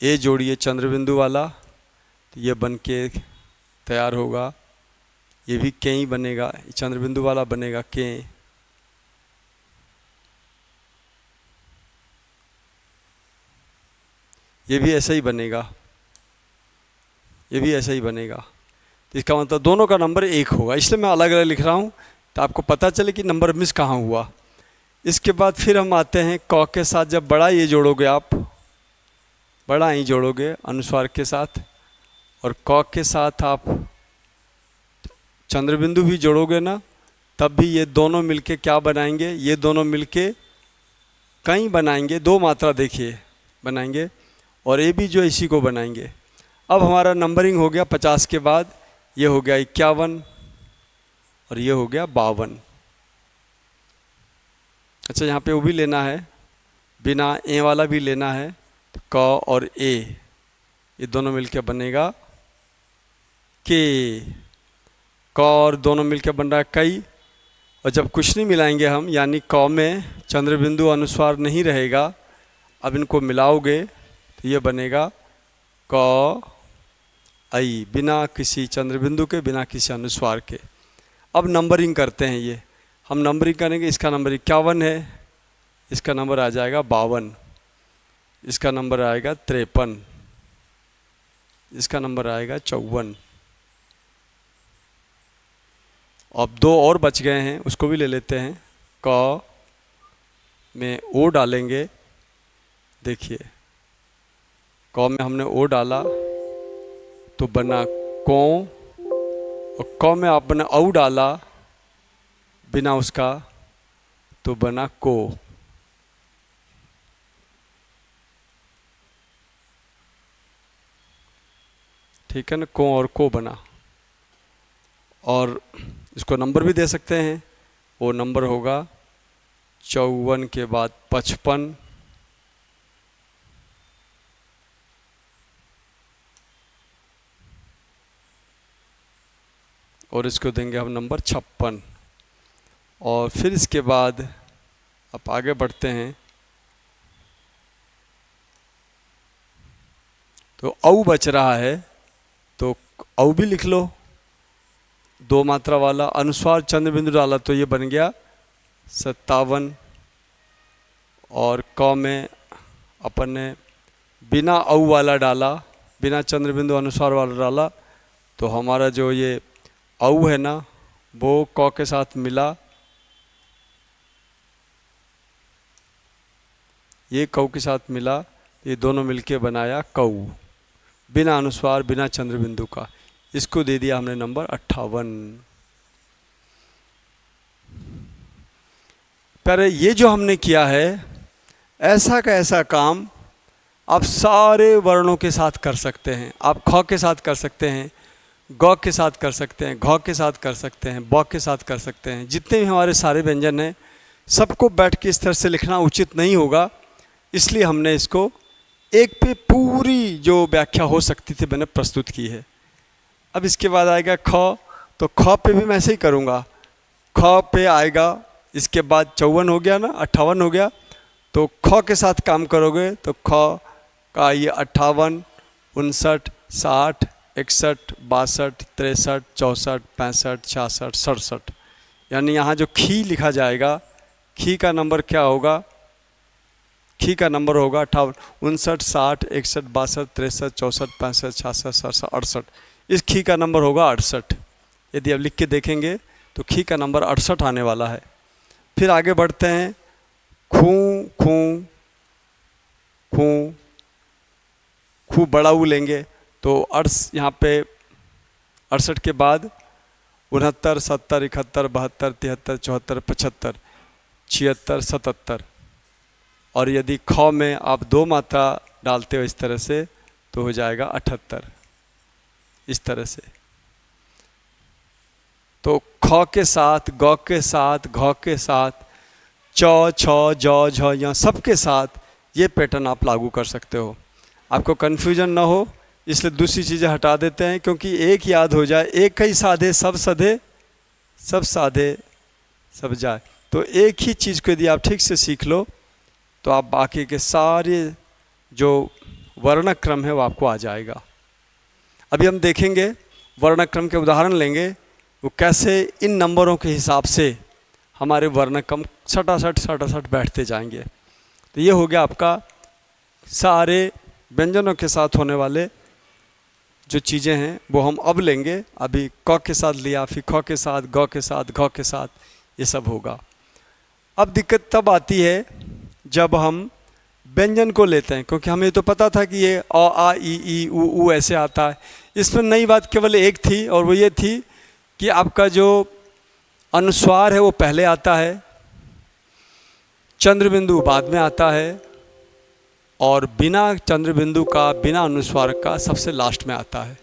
ए जोड़िए चंद्रबिंदु वाला, तो ये बन के तैयार होगा, ये भी के ही बनेगा, चंद्रबिंदु वाला बनेगा के। ये भी ऐसा ही बनेगा, ये भी ऐसा ही बनेगा। तो इसका मतलब दोनों का नंबर 1 होगा, इसलिए मैं अलग अलग लिख रहा हूँ, तो आपको पता चले कि नंबर मिस कहाँ हुआ। इसके बाद फिर हम आते हैं क के साथ। जब बड़ा ये जोड़ोगे आप, बड़ा ही जोड़ोगे अनुस्वार के साथ, और क के साथ आप चंद्रबिंदु भी जोड़ोगे ना, तब भी ये दोनों मिलके क्या बनाएंगे, ये दोनों मिलके कहीं बनाएंगे, दो मात्रा देखिए बनाएंगे, और ये भी जो इसी को बनाएंगे। अब हमारा नंबरिंग हो गया 50 के बाद, ये हो गया 51 और ये हो गया 52। अच्छा, यहाँ पे वो भी लेना है, बिना ए वाला भी लेना है, तो क और ए ये दोनों मिलके बनेगा के। क और दोनों मिलके बन रहा है कई, और जब कुछ नहीं मिलाएंगे हम, यानी क में चंद्रबिंदु अनुस्वार नहीं रहेगा, अब इनको मिलाओगे तो ये बनेगा क आई, बिना किसी चंद्रबिंदु के, बिना किसी अनुस्वार के। अब नंबरिंग करते हैं, ये हम नंबरिंग करेंगे। इसका नंबर 51 है, इसका नंबर आ जाएगा 52, इसका नंबर आएगा 53, इसका नंबर आएगा 54। अब दो और बच गए हैं, उसको भी ले लेते हैं। क में ओ डालेंगे, देखिए क में हमने ओ डाला तो बना को, और क में आपने औ डाला बिना उसका तो बना को। ठीक है ना, को और को बना। और इसको नंबर भी दे सकते हैं, वो नंबर होगा 54 के बाद 55, और इसको देंगे हम नंबर 56। और फिर इसके बाद आप आगे बढ़ते हैं तो औ बच रहा है, तो औ भी लिख लो, दो मात्रा वाला अनुस्वार चंद्रबिंदु डाला तो ये बन गया 57। और क में अपन ने बिना औ वाला डाला, बिना चंद्रबिंदु अनुस्वार वाला डाला, तो हमारा जो ये औ है ना, वो क के साथ मिला, ये कऊ के साथ मिला, ये दोनों मिलके बनाया कऊ, बिना अनुस्वार, बिना चंद्रबिंदु का। इसको दे दिया हमने नंबर 58। पर ये जो हमने किया है, ऐसा का ऐसा काम आप सारे वर्णों के साथ कर सकते हैं। आप ख के साथ कर सकते हैं, ग के साथ कर सकते हैं, घ के साथ कर सकते हैं, ब के साथ कर सकते हैं। जितने भी हमारे सारे व्यंजन हैं, सबको बैठ के इस तरह से लिखना उचित नहीं होगा, इसलिए हमने इसको एक पे पूरी जो व्याख्या हो सकती थी मैंने प्रस्तुत की है। अब इसके बाद आएगा ख, तो ख पे भी मैं ऐसे ही करूँगा। ख पे आएगा, इसके बाद 54 हो गया ना, 58 हो गया, तो ख के साथ काम करोगे तो ख का ये 58, 59, 60, 61, 62, 63, 64, 65, 66, 67, यानी यहाँ जो खी लिखा जाएगा, खी का नंबर क्या होगा, खी का नंबर होगा 58, 59, 60, 61, 62, 63, 64, 65, 66, 67, 68। इस खी का नंबर होगा 68। यदि आप लिख के देखेंगे तो खी का नंबर 68 आने वाला है। फिर आगे बढ़ते हैं, खू खू खू, खू बड़ा ऊ लेंगे तो यहाँ पे 68 के बाद 69, 70, 71, 72, 73, 74, 75, 76, 77। और यदि ख में आप दो मात्रा डालते हो इस तरह से तो हो जाएगा 78, इस तरह से। तो ख के साथ, ग के साथ, घ के साथ, च, छ, ज, झ, य सबके साथ ये पैटर्न आप लागू कर सकते हो। आपको कन्फ्यूजन ना हो इसलिए दूसरी चीज़ें हटा देते हैं, क्योंकि एक याद हो जाए, एक ही साधे सब सधे, सब साधे सब जाए। तो एक ही चीज़ को यदि आप ठीक से सीख लो तो आप बाकी के सारे जो वर्णक्रम है वो आपको आ जाएगा। अभी हम देखेंगे वर्णक्रम के उदाहरण लेंगे, वो कैसे इन नंबरों के हिसाब से हमारे वर्णक्रम सटासट बैठते जाएंगे। तो ये हो गया आपका सारे व्यंजनों के साथ होने वाले जो चीज़ें हैं वो हम अब लेंगे। अभी क के साथ लिया, फिर ख के साथ, ग के साथ, घ के साथ, ये सब होगा। अब दिक्कत तब आती है जब हम व्यंजन को लेते हैं, क्योंकि हमें तो पता था कि ये अ आ ई उ ऐसे आता है। इसमें नई बात केवल एक थी, और वो ये थी कि आपका जो अनुस्वार है वो पहले आता है, चंद्र बिंदु बाद में आता है, और बिना चंद्र बिंदु का, बिना अनुस्वार का सबसे लास्ट में आता है।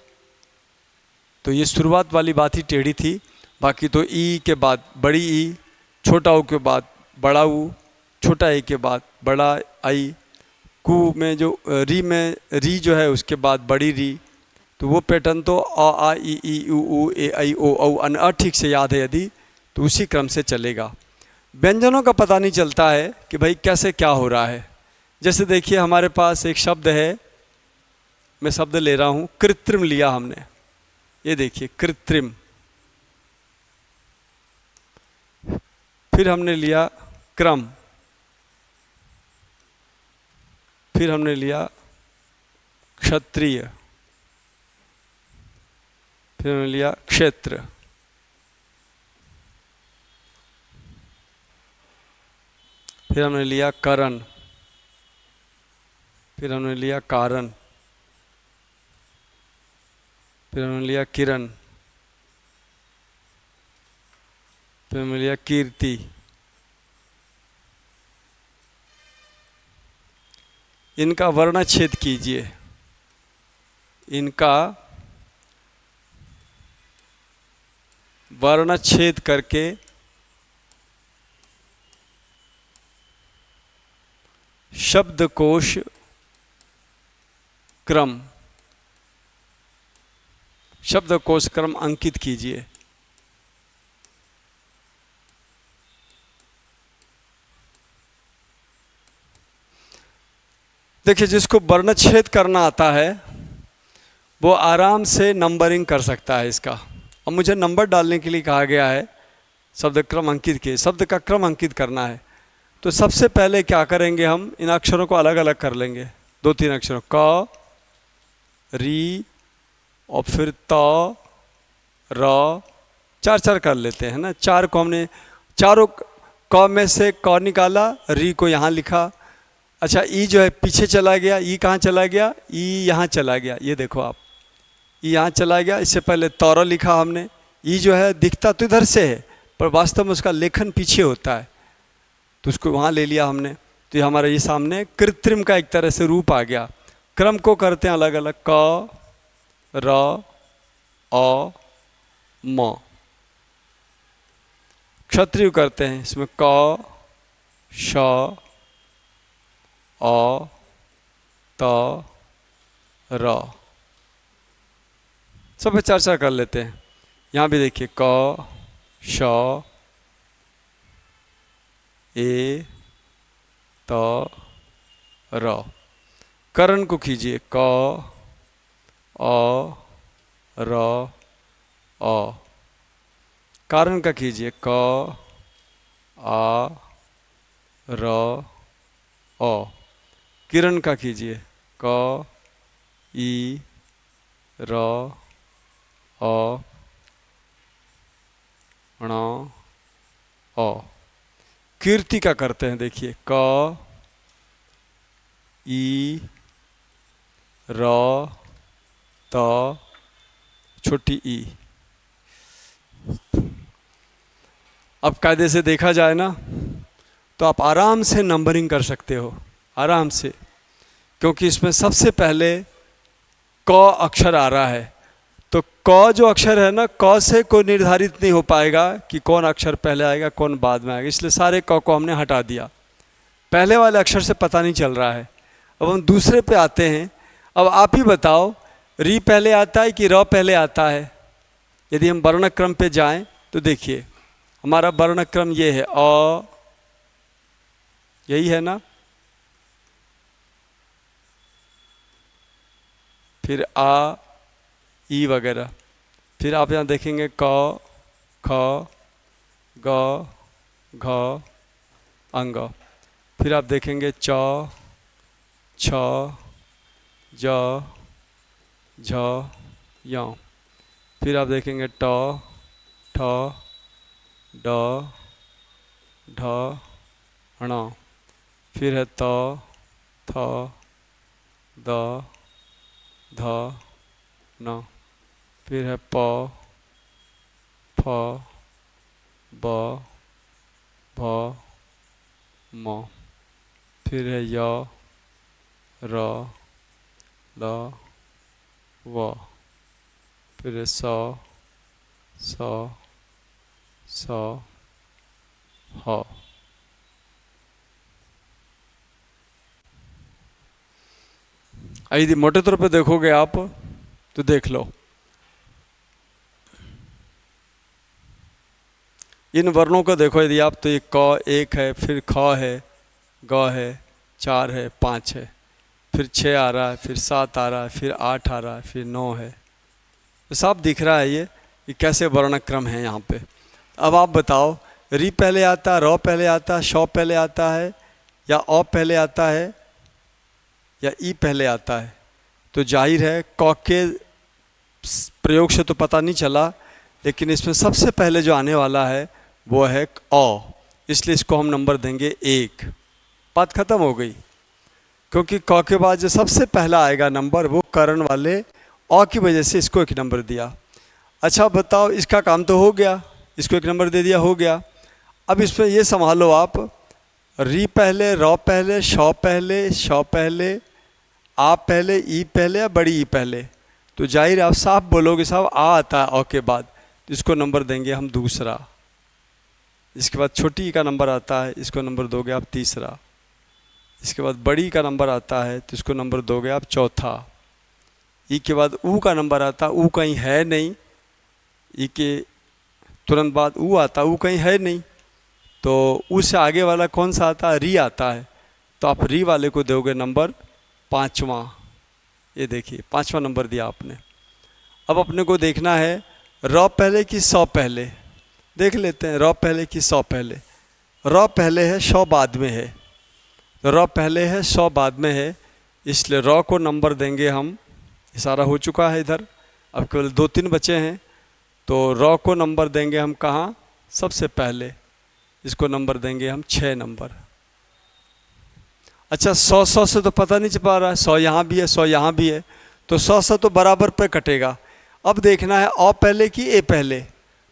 तो ये शुरुआत वाली बात ही टेढ़ी थी। बाकी तो ई के बाद बड़ी ई, छोटा ऊ के बाद बड़ा ऊ, छोटा ई के बाद बड़ा आई, कु में जो री में री जो है उसके बाद बड़ी री। तो वो पैटर्न तो अ आ ई उ ए ऐ ओ औ अन अ ठीक से याद है यदि, तो उसी क्रम से चलेगा। व्यंजनों का पता नहीं चलता है कि भाई कैसे क्या हो रहा है। जैसे देखिए हमारे पास एक शब्द है, मैं शब्द ले रहा हूँ, कृत्रिम लिया हमने। ये देखिए कृत्रिम। फिर हमने लिया क्रम, फिर हमने लिया क्षत्रिय, फिर हमने लिया क्षेत्र, फिर हमने लिया करण, फिर हमने लिया कारण, फिर हमने लिया किरण, फिर हमने लिया कीर्ति। इनका वर्णच्छेद कीजिए, इनका वर्णच्छेद करके शब्दकोश क्रम, शब्दकोश क्रम अंकित कीजिए। देखिए जिसको वर्णच्छेद करना आता है वो आराम से नंबरिंग कर सकता है इसका। अब मुझे नंबर डालने के लिए कहा गया है, शब्द क्रम अंकित किए, शब्द का क्रम अंकित करना है। तो सबसे पहले क्या करेंगे, हम इन अक्षरों को अलग अलग कर लेंगे, 2-3 अक्षरों, क, री और फिर त, र, 4-4 कर लेते हैं ना। 4 को हमने, चारों क में से क निकाला, री को यहाँ लिखा। अच्छा ई जो है पीछे चला गया, ई कहाँ चला गया, ई यहाँ चला गया। ये देखो आप, ई यहाँ चला गया। इससे पहले तौर लिखा हमने। ई जो है दिखता तो इधर से है पर वास्तव में उसका लेखन पीछे होता है, तो उसको वहाँ ले लिया हमने। तो ये हमारा ये सामने कृत्रिम का एक तरह से रूप आ गया। क्रम को करते हैं अलग अलग, क, र, अ, म। क्षत्रिय करते हैं इसमें क, श, अ, त, र। सब पे चर्चा कर लेते हैं। यहाँ भी देखिए क, श, ए, त, र। करण को कीजिए क, अ, र, अ। कारण का कीजिए क, आ, र, अ। किरण का कीजिए क, ई, र, अ, ण, अ। कीर्ति का करते हैं, देखिए क, ई, र, त, छोटी ई। अब कायदे से देखा जाए ना तो आप आराम से नंबरिंग कर सकते हो, आराम से, क्योंकि इसमें सबसे पहले क अक्षर आ रहा है। तो क जो अक्षर है ना, क से कोई निर्धारित नहीं हो पाएगा कि कौन अक्षर पहले आएगा कौन बाद में आएगा, इसलिए सारे क को हमने हटा दिया। पहले वाले अक्षर से पता नहीं चल रहा है। अब हम दूसरे पे आते हैं। अब आप ही बताओ, री पहले आता है कि र पहले आता है? यदि हम वर्णक्रम पे जाएं तो देखिए हमारा वर्णक्रम ये है, अ, यही है ना, फिर आ, ई वगैरह। फिर आप यहाँ देखेंगे क, ख, ग, घ, अंग। फिर आप देखेंगे च, छ, ज, झ, य। फिर आप देखेंगे ट, ठ, ड, ढ, ण, फिर है त, थ, द, ध, न, फिर है प, फ, ब, भ, म, फिर है य, र, ल, व, फिर है स, स, ह। यदि मोटे तौर पे देखोगे आप तो देख लो, इन वर्णों को देखो यदि आप, तो ये क एक है, फिर ख है, ग है, 4 है, 5 है, फिर 6 आ रहा है, फिर 7 आ रहा है, फिर 8 आ रहा है, फिर 9 है। तो साफ दिख रहा है ये कि कैसे वर्णक्रम है यहाँ पे। अब आप बताओ, री पहले आता है, र पहले आता है, श पहले आता है, या अ पहले आता है, या ई पहले आता है? तो जाहिर है क के प्रयोग से तो पता नहीं चला, लेकिन इसमें सबसे पहले जो आने वाला है वो है अ, इसलिए इसको हम नंबर देंगे 1। बात खत्म हो गई, क्योंकि क के बाद जो सबसे पहला आएगा नंबर वो कर्ण वाले अ की वजह से इसको 1 नंबर दिया। अच्छा बताओ, इसका काम तो हो गया, इसको 1 नंबर दे दिया, हो गया। अब इसमें ये संभालो आप, री पहले, र पहले, श पहले, श पहले, आ पहले, ई पहले, या बड़ी ई पहले? तो जाहिर आप साफ बोलोगे साहब आ आता है अ के बाद, तो इसको नंबर देंगे हम दूसरा। इसके बाद छोटी ई का नंबर आता है, इसको नंबर दोगे आप तीसरा। इसके बाद बड़ी का नंबर आता है तो इसको नंबर दोगे आप चौथा। ई के बाद ऊ का नंबर आता, ऊ कहीं है नहीं, ई के तुरंत बाद ऊ आता, ऊ कहीं है नहीं, तो ऊ से आगे वाला कौन सा आता है? री आता है, तो आप री वाले को दोगे नंबर 5वां। ये देखिए 5वां नंबर दिया आपने। अब अपने को देखना है र पहले कि स पहले, देख लेते हैं र पहले कि स पहले। र पहले है, श बाद में है, तो र पहले है, स बाद में है, इसलिए र को नंबर देंगे हम, इशारा हो चुका है इधर, अब केवल 2-3 बचे हैं, तो र को नंबर देंगे हम कहाँ? सबसे पहले, इसको नंबर देंगे हम 6 नंबर। अच्छा 100 से तो पता नहीं चल पा रहा है, 100 यहाँ भी है, 100 यहाँ भी है, तो 100 तो बराबर पे कटेगा। अब देखना है अ पहले कि ए पहले,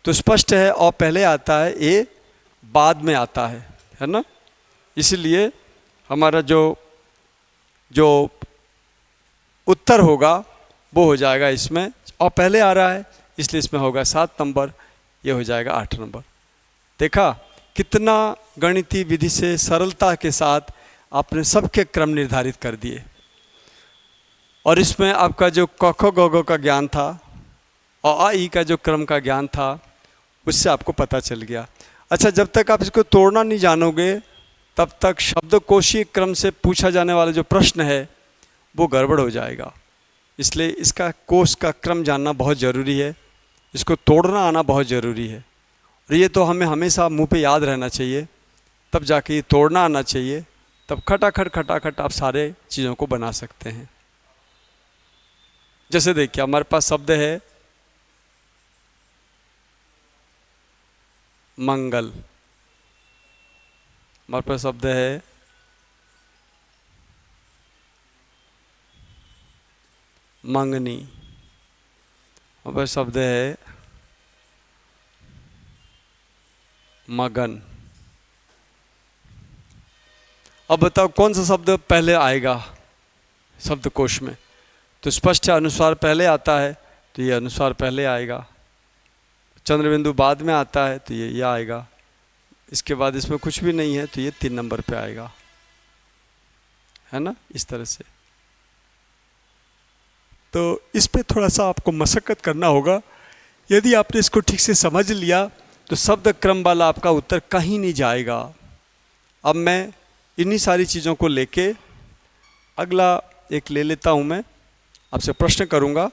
तो स्पष्ट है अ पहले आता है, ए बाद में आता है ना? इसलिए हमारा जो जो उत्तर होगा वो हो जाएगा, इसमें अ पहले आ रहा है इसलिए इसमें होगा 7 नंबर, ये हो जाएगा 8 नंबर। देखा कितना गणितीय विधि से सरलता के साथ आपने सबके क्रम निर्धारित कर दिए, और इसमें आपका जो क ख ग घ का ज्ञान था और आ ई का जो क्रम का ज्ञान था उससे आपको पता चल गया। अच्छा, जब तक आप इसको तोड़ना नहीं जानोगे तब तक शब्दकोशीय क्रम से पूछा जाने वाला जो प्रश्न है वो गड़बड़ हो जाएगा। इसलिए इसका कोश का क्रम जानना बहुत ज़रूरी है, इसको तोड़ना आना बहुत ज़रूरी है, और ये तो हमें हमेशा मुंह पे याद रहना चाहिए, तब जाके ये तोड़ना आना चाहिए, तब खटाखट आप सारे चीज़ों को बना सकते हैं। जैसे देखिए हमारे पास शब्द है मंगल, हमारे पास शब्द है मंगनी, हमारे पास शब्द है मगन। अब बताओ कौन सा शब्द पहले आएगा शब्दकोश में? तो स्पष्ट है अनुस्वार पहले आता है, तो ये अनुस्वार पहले आएगा। चंद्रबिंदु बाद में आता है तो ये आएगा। इसके बाद इसमें कुछ भी नहीं है तो ये 3 नंबर पे आएगा, है ना? इस तरह से। तो इस पे थोड़ा सा आपको मशक्कत करना होगा। यदि आपने इसको ठीक से समझ लिया तो शब्द क्रम वाला आपका उत्तर कहीं नहीं जाएगा। अब मैं इन्हीं सारी चीज़ों को लेके अगला एक ले लेता हूँ, मैं आपसे प्रश्न करूँगा,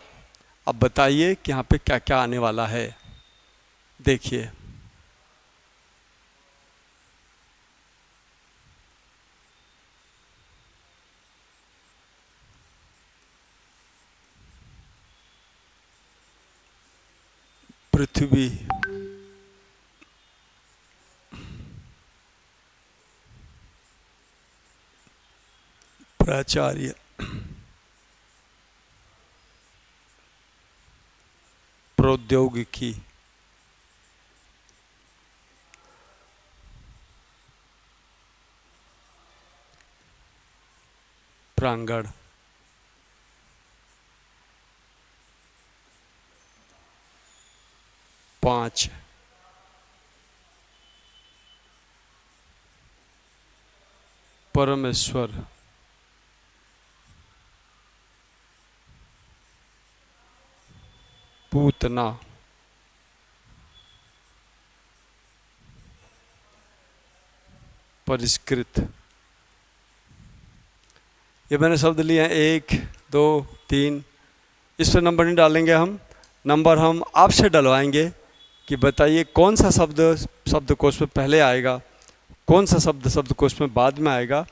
अब बताइए कि यहाँ पे क्या क्या आने वाला है। देखिए पृथ्वी, प्राचार्य, प्रौद्योगिकी, प्रांगण, पांच, परमेश्वर, पूतना, परिष्कृत। ये मैंने शब्द लिए हैं 1, 2, 3। इस पर नंबर नहीं डालेंगे हम, नंबर हम आपसे डलवाएंगे कि बताइए कौन सा शब्द शब्दकोश में पहले आएगा, कौन सा शब्द शब्दकोश में बाद में आएगा।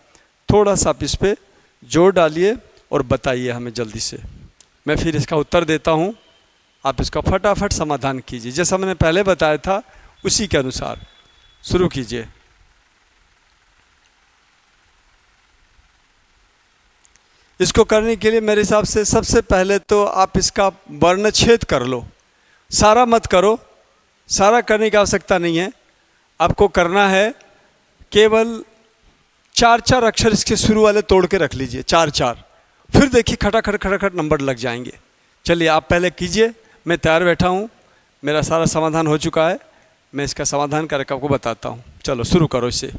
थोड़ा सा आप इस पर जोर डालिए और बताइए हमें जल्दी से। मैं फिर इसका उत्तर देता हूँ, आप इसका फटाफट समाधान कीजिए। जैसा मैंने पहले बताया था उसी के अनुसार शुरू कीजिए। इसको करने के लिए मेरे हिसाब से सबसे पहले तो आप इसका वर्णच्छेद कर लो। सारा मत करो, सारा करने की आवश्यकता नहीं है। आपको करना है केवल 4-4 अक्षर इसके शुरू वाले तोड़ के रख लीजिए, 4-4। फिर देखिए खटाखट खटाखट नंबर लग जाएंगे। चलिए आप पहले कीजिए, मैं तैयार बैठा हूँ, मेरा सारा समाधान हो चुका है। मैं इसका समाधान करके आपको बताता हूँ। चलो शुरू करो इसे।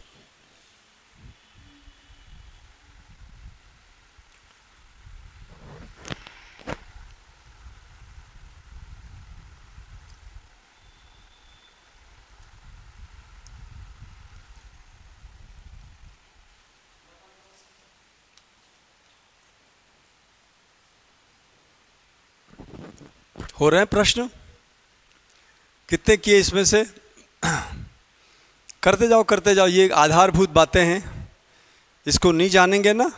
हो रहे हैं प्रश्न? कितने किए इसमें से? करते जाओ करते जाओ, ये आधारभूत बातें हैं। इसको नहीं जानेंगे ना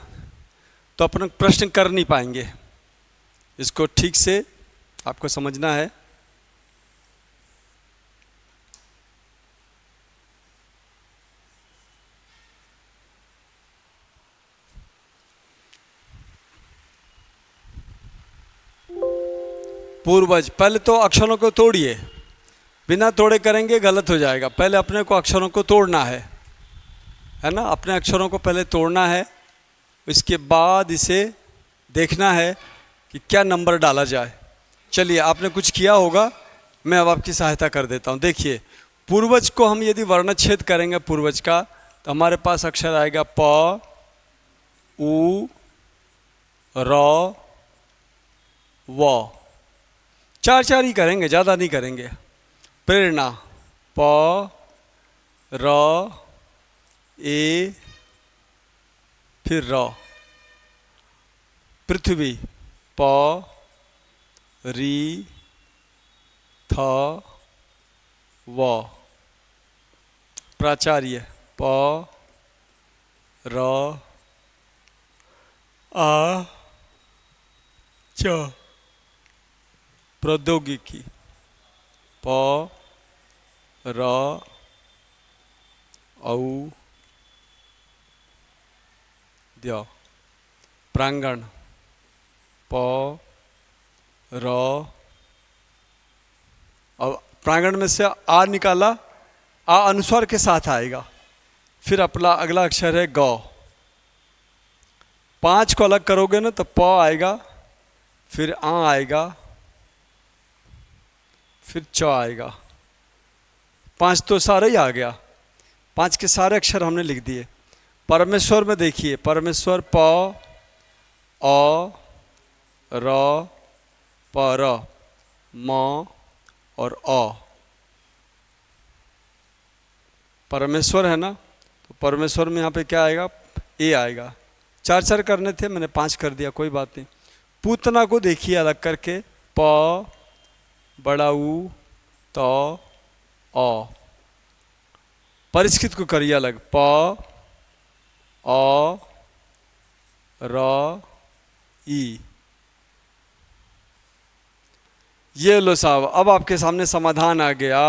तो अपना प्रश्न कर नहीं पाएंगे। इसको ठीक से आपको समझना है। पूर्वज, पहले तो अक्षरों को तोड़िए। बिना तोड़े करेंगे गलत हो जाएगा। पहले अपने को अक्षरों को तोड़ना है ना, अपने अक्षरों को पहले तोड़ना है। इसके बाद इसे देखना है कि क्या नंबर डाला जाए। चलिए आपने कुछ किया होगा, मैं अब आपकी सहायता कर देता हूँ। देखिए पूर्वज को हम यदि वर्णच्छेद करेंगे पूर्वज का, तो हमारे पास अक्षर आएगा प, उ, र, व। 4-4 ही करेंगे, ज़्यादा नहीं करेंगे। प्रेरणा प, र, ए, फिर र। पृथ्वी प, री, थ, व। प्राचार्य प, र, आ, च। प्रौद्योगिकी प, र, औ, द्य। प्रांगण प, र। अब प्रांगण में से आ निकाला, आ अनुस्वार के साथ आएगा। फिर अपना अगला अक्षर है ग। 5 को अलग करोगे ना तो प आएगा, फिर आ आएगा, फिर च आएगा। 5 तो सारा ही आ गया। 5 के सारे अक्षर हमने लिख दिए। परमेश्वर में देखिए, परमेश्वर प, अ, र, प, र, म और अ। परमेश्वर है ना, तो परमेश्वर में यहाँ पे क्या आएगा? ए आएगा। 4-4 करने थे, मैंने 5 कर दिया, कोई बात नहीं। पूतना को देखिए अलग करके, प, बड़ा ऊ, त, अ। परिष्कृत को करिए अलग, प, अ, र, ई। ये लो साहब, अब आपके सामने समाधान आ गया।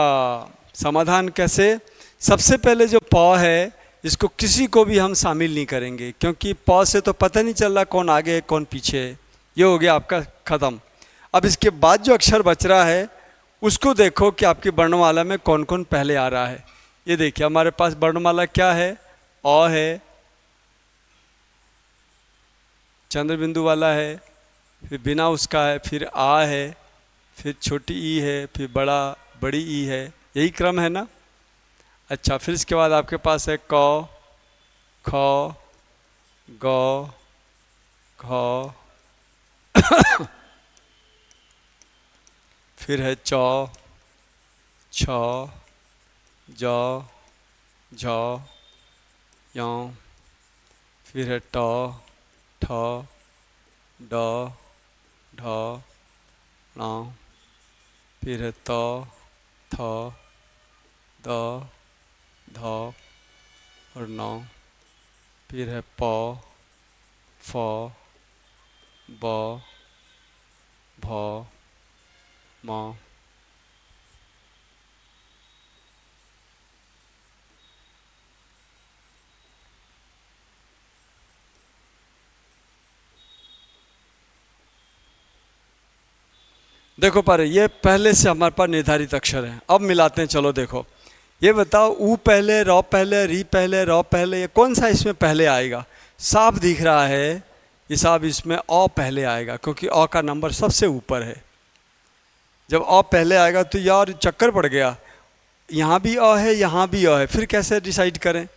समाधान कैसे? सबसे पहले जो प है इसको किसी को भी हम शामिल नहीं करेंगे, क्योंकि प से तो पता नहीं चल रहा कौन आगे है कौन पीछे है। ये हो गया आपका ख़त्म। अब इसके बाद जो अक्षर बच रहा है उसको देखो कि आपकी वर्णमाला में कौन कौन पहले आ रहा है। ये देखिए हमारे पास वर्णमाला क्या है, अ है, चंद्र बिंदु वाला है, फिर बिना उसका है, फिर आ है, फिर छोटी ई है, फिर बड़ी ई है। यही क्रम है ना। अच्छा, फिर इसके बाद आपके पास है क, ख, ग, घ, फिर है च, छ, ज, झ, य, फिर है ट, ठ, ड, ढ, ण, फिर है त, थ, द, ध और न, फिर है प, फ, ब, भ, म। देखो पर ये पहले से हमारे पास निर्धारित अक्षर हैं। अब मिलाते हैं, चलो देखो। ये बताओ ऊ पहले, रौ पहले, री पहले, रौ पहले, ये कौन सा इसमें पहले आएगा? साफ दिख रहा है ये साहब इसमें अ पहले आएगा, क्योंकि अ का नंबर सबसे ऊपर है। जब अ पहले आएगा तो यार चक्कर पड़ गया, यहाँ भी अ है यहाँ भी अ है, फिर कैसे डिसाइड करें?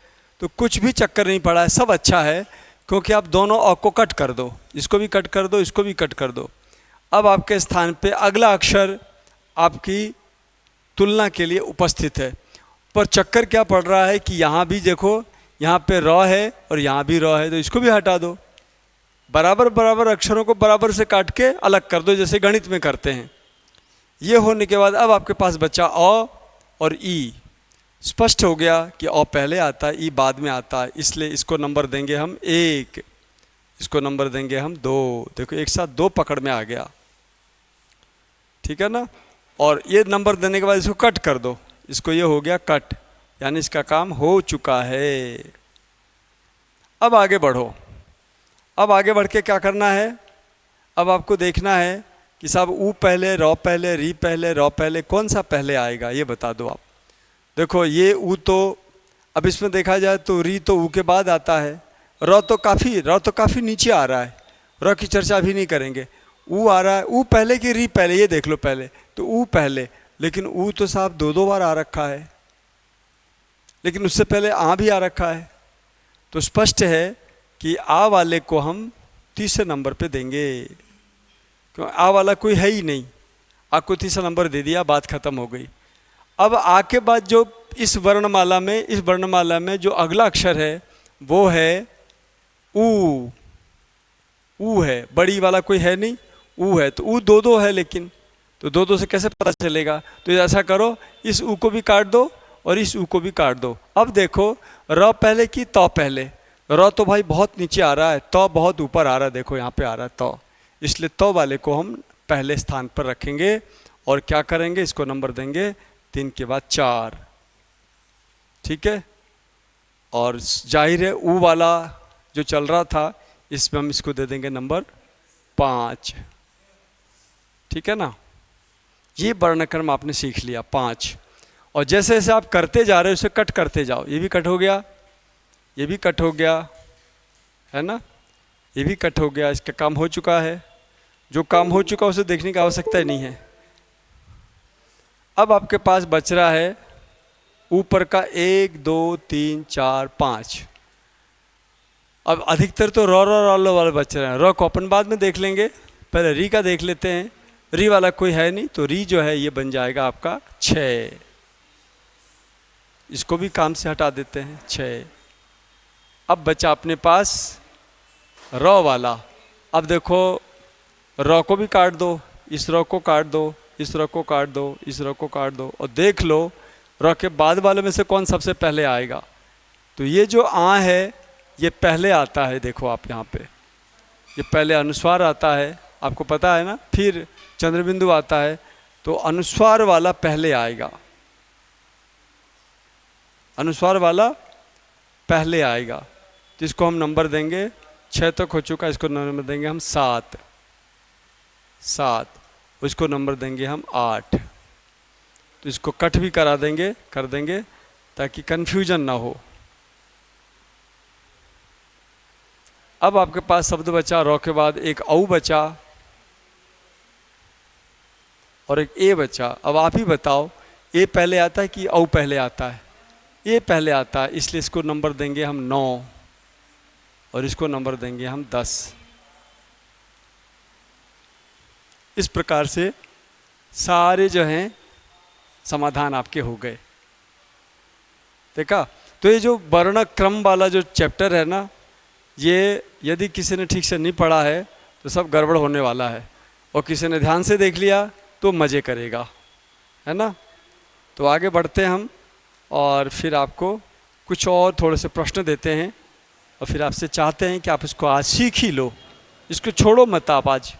तो कुछ भी चक्कर नहीं पड़ा है, सब अच्छा है, क्योंकि आप दोनों अ को कट कर दो, इसको भी कट कर दो, इसको भी कट कर दो। अब आपके स्थान पे अगला अक्षर आपकी तुलना के लिए उपस्थित है। पर चक्कर क्या पड़ रहा है कि यहाँ भी देखो, यहाँ पे र है और यहाँ भी र है, तो इसको भी हटा दो। बराबर बराबर अक्षरों को बराबर से काट के अलग कर दो, जैसे गणित में करते हैं। ये होने के बाद अब आपके पास बचा अ और ई। स्पष्ट हो गया कि अ पहले आता है, ई बाद में आता है, इसलिए इसको नंबर देंगे हम 1, इसको नंबर देंगे हम 2। देखो एक साथ 2 पकड़ में आ गया, ठीक है ना। और ये नंबर देने के बाद इसको कट कर दो, इसको ये हो गया कट, यानी इसका काम हो चुका है। अब आगे बढ़ो। अब आगे बढ़ के क्या करना है? अब आपको देखना है कि साहब ऊ पहले, रौ पहले, री पहले, रौ पहले, कौन सा पहले आएगा ये बता दो आप। देखो ये ऊ तो, अब इसमें देखा जाए तो री तो ऊ के बाद आता है, रौ तो काफ़ी नीचे आ रहा है, रौ की चर्चा अभी नहीं करेंगे। ऊ आ रहा है, ऊ पहले कि री पहले, ये देख लो पहले तो ऊ पहले, लेकिन ऊ तो साहब 2 बार आ रखा है, लेकिन उससे पहले आ भी आ रखा है। तो स्पष्ट है कि आ वाले को हम तीसरे नंबर पे देंगे, क्यों? आ वाला कोई है ही नहीं, आ को तीसरा नंबर दे दिया, बात खत्म हो गई। अब आ के बाद जो इस वर्णमाला में जो अगला अक्षर है वो है ऊ। ऊ है, बड़ी वाला कोई है नहीं, ऊ है, तो ऊ 2 है, लेकिन तो 2 से कैसे पता चलेगा? तो ऐसा करो, इस ऊ को भी काट दो और इस ऊ को भी काट दो। अब देखो र पहले की त पहले, र तो भाई बहुत नीचे आ रहा है, त बहुत ऊपर आ रहा है, देखो यहाँ पे आ रहा है त, इसलिए त वाले को हम पहले स्थान पर रखेंगे और क्या करेंगे, इसको नंबर देंगे 3 के बाद 4, ठीक है। और जाहिर है ऊ वाला जो चल रहा था इसमें हम इसको दे देंगे नंबर 5, ठीक है ना। ये वर्णक्रम आपने सीख लिया 5, और जैसे जैसे आप करते जा रहे हो उसे कट करते जाओ। ये भी कट हो गया, ये भी कट हो गया, है ना, ये भी कट हो गया, इसका काम हो चुका है। जो काम हो चुका उसे देखने की आवश्यकता ही नहीं है। अब आपके पास बच रहा है ऊपर का 1 2 3 4 5। अब अधिकतर तो र वाले बच रहे हैं, र को अपन बाद में देख लेंगे, पहले री का देख लेते हैं। री वाला कोई है नहीं, तो री जो है ये बन जाएगा आपका 6, इसको भी काम से हटा देते हैं 6। अब बचा अपने पास र वाला। अब देखो र को भी काट दो, इस र को काट दो, इस र को काट दो, इस र को काट दो, और देख लो र के बाद वाले में से कौन सबसे पहले आएगा। तो ये जो आ है ये पहले आता है, देखो आप यहाँ पे, ये पहले अनुस्वार आता है, आपको पता है ना, फिर चंद्रबिंदु आता है, तो अनुस्वार वाला पहले आएगा, अनुस्वार वाला पहले आएगा, जिसको हम नंबर देंगे, 6 तक हो चुका, इसको नंबर देंगे हम 7, उसको नंबर देंगे हम 8। तो इसको कट भी करा देंगे, कर देंगे, ताकि कन्फ्यूजन ना हो। अब आपके पास शब्द बचा, रॉ के बाद एक औ बचा और एक ए बचा। अब आप ही बताओ, ए पहले आता है कि औ पहले आता है? ए पहले आता है, इसलिए इसको नंबर देंगे हम 9 और इसको नंबर देंगे हम 10। इस प्रकार से सारे जो हैं समाधान आपके हो गए। देखा? तो ये जो वर्ण क्रम वाला जो चैप्टर है ना, ये यदि किसी ने ठीक से नहीं पढ़ा है तो सब गड़बड़ होने वाला है, और किसी ने ध्यान से देख लिया तो मज़े करेगा, है ना। तो आगे बढ़ते हैं हम, और फिर आपको कुछ और थोड़े से प्रश्न देते हैं, और फिर आपसे चाहते हैं कि आप इसको आज सीख ही लो, इसको छोड़ो मत आप, आज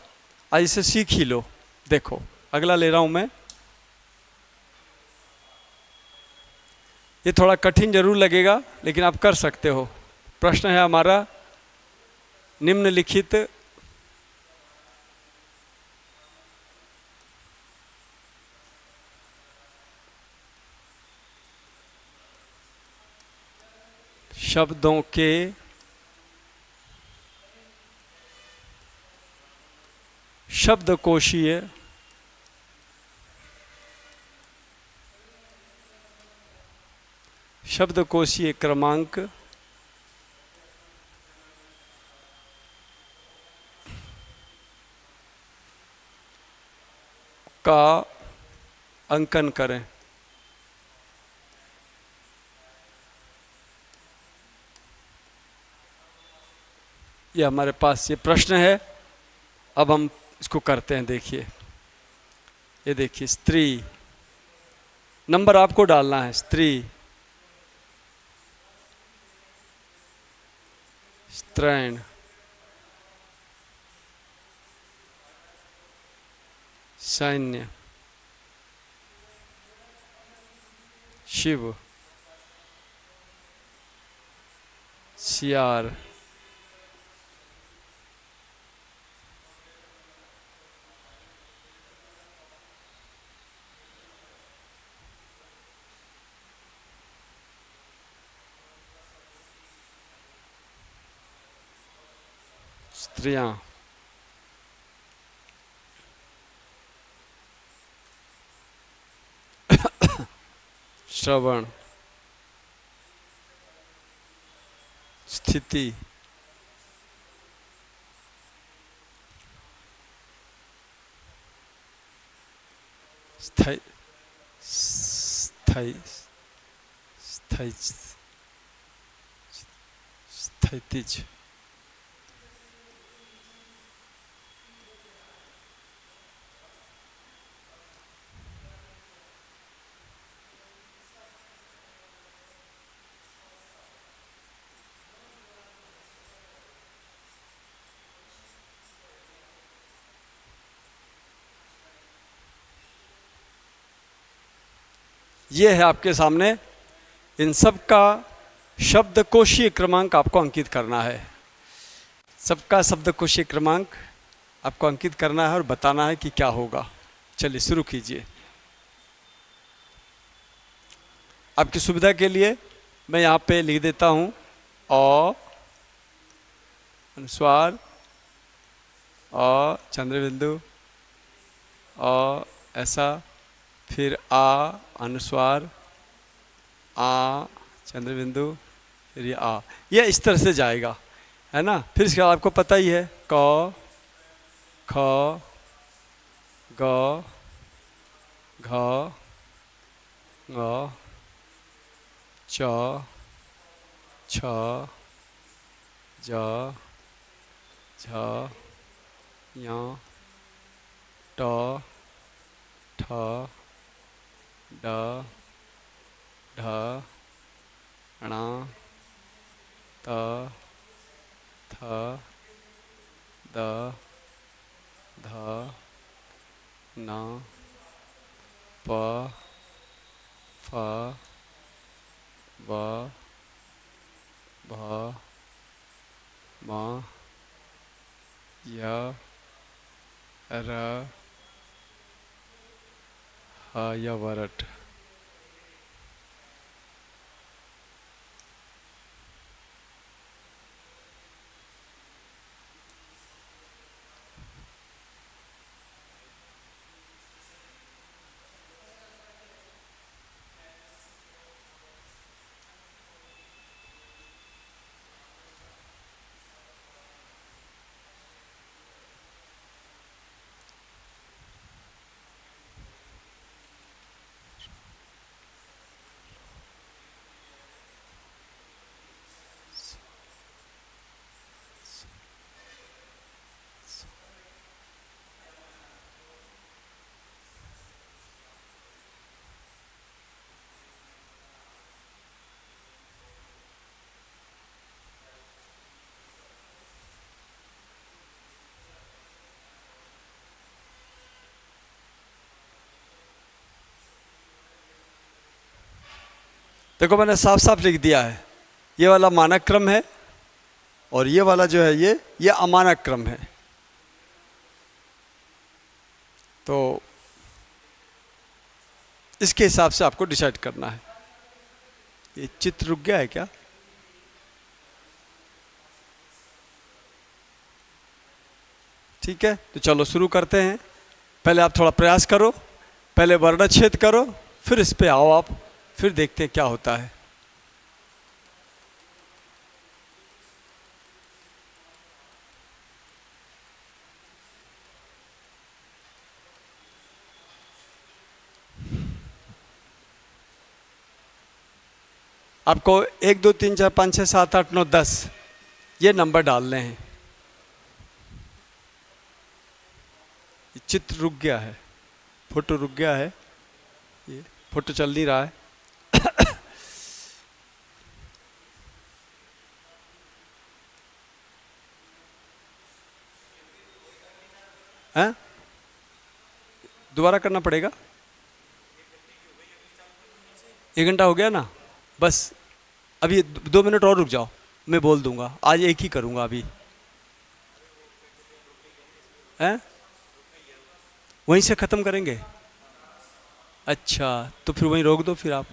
इसे सीख ही लो। देखो अगला ले रहा हूँ मैं, ये थोड़ा कठिन जरूर लगेगा लेकिन आप कर सकते हो। प्रश्न है हमारा, निम्नलिखित शब्दों के शब्दकोशीय क्रमांक का अंकन करें। ये हमारे पास ये प्रश्न है। अब हम इसको करते हैं। देखिए, ये देखिए, स्त्री, नंबर आपको डालना है। स्त्री, स्त्रैण, सैन्य, शिव, सियार, स्त्रियां, श्रवण, स्थिति, स्थायी, स्थायी, स्थायी, स्थितिज। ये है आपके सामने, इन सब का शब्दकोशीय क्रमांक आपको अंकित करना है। सबका शब्दकोशीय क्रमांक आपको अंकित करना है और बताना है कि क्या होगा। चलिए शुरू कीजिए। आपकी सुविधा के लिए मैं यहाँ पे लिख देता हूँ, अ अनुस्वार, अ चंद्रबिंदु, अ ऐसा, फिर आ अनुस्वार, आ चंद्रबिंदु, फिर ये आ, ये इस तरह से जाएगा, है ना। फिर इसके बाद आपको पता ही है, क, ख, ग, घ, ङ, च, छ, ज, झ, ञ, ट, ठ, ड, ढ, ण, त, थ, द, ध, न, प, फ, ब, भा मा या र हा या वरट। देखो मैंने साफ साफ लिख दिया है, ये वाला मानक क्रम है और ये वाला जो है ये अमानक क्रम है। तो इसके हिसाब से आपको डिसाइड करना है। ये चित्र रुक गया है क्या? ठीक है, तो चलो शुरू करते हैं। पहले आप थोड़ा प्रयास करो, पहले वर्णच्छेद करो, फिर इस पे आओ आप, फिर देखते हैं क्या होता है। आपको 1 2 3 4 5 6 7 8 9 10 ये नंबर डालने हैं। चित्र रुक गया है, फोटो रुक गया है, ये फोटो चल नहीं रहा है। हैं? दोबारा करना पड़ेगा। 1 घंटा हो गया ना, बस अभी 2 मिनट और रुक जाओ, मैं बोल दूंगा। आज एक ही करूंगा अभी। हैं? वहीं से ख़त्म करेंगे? अच्छा, तो फिर वहीं रोक दो फिर आप।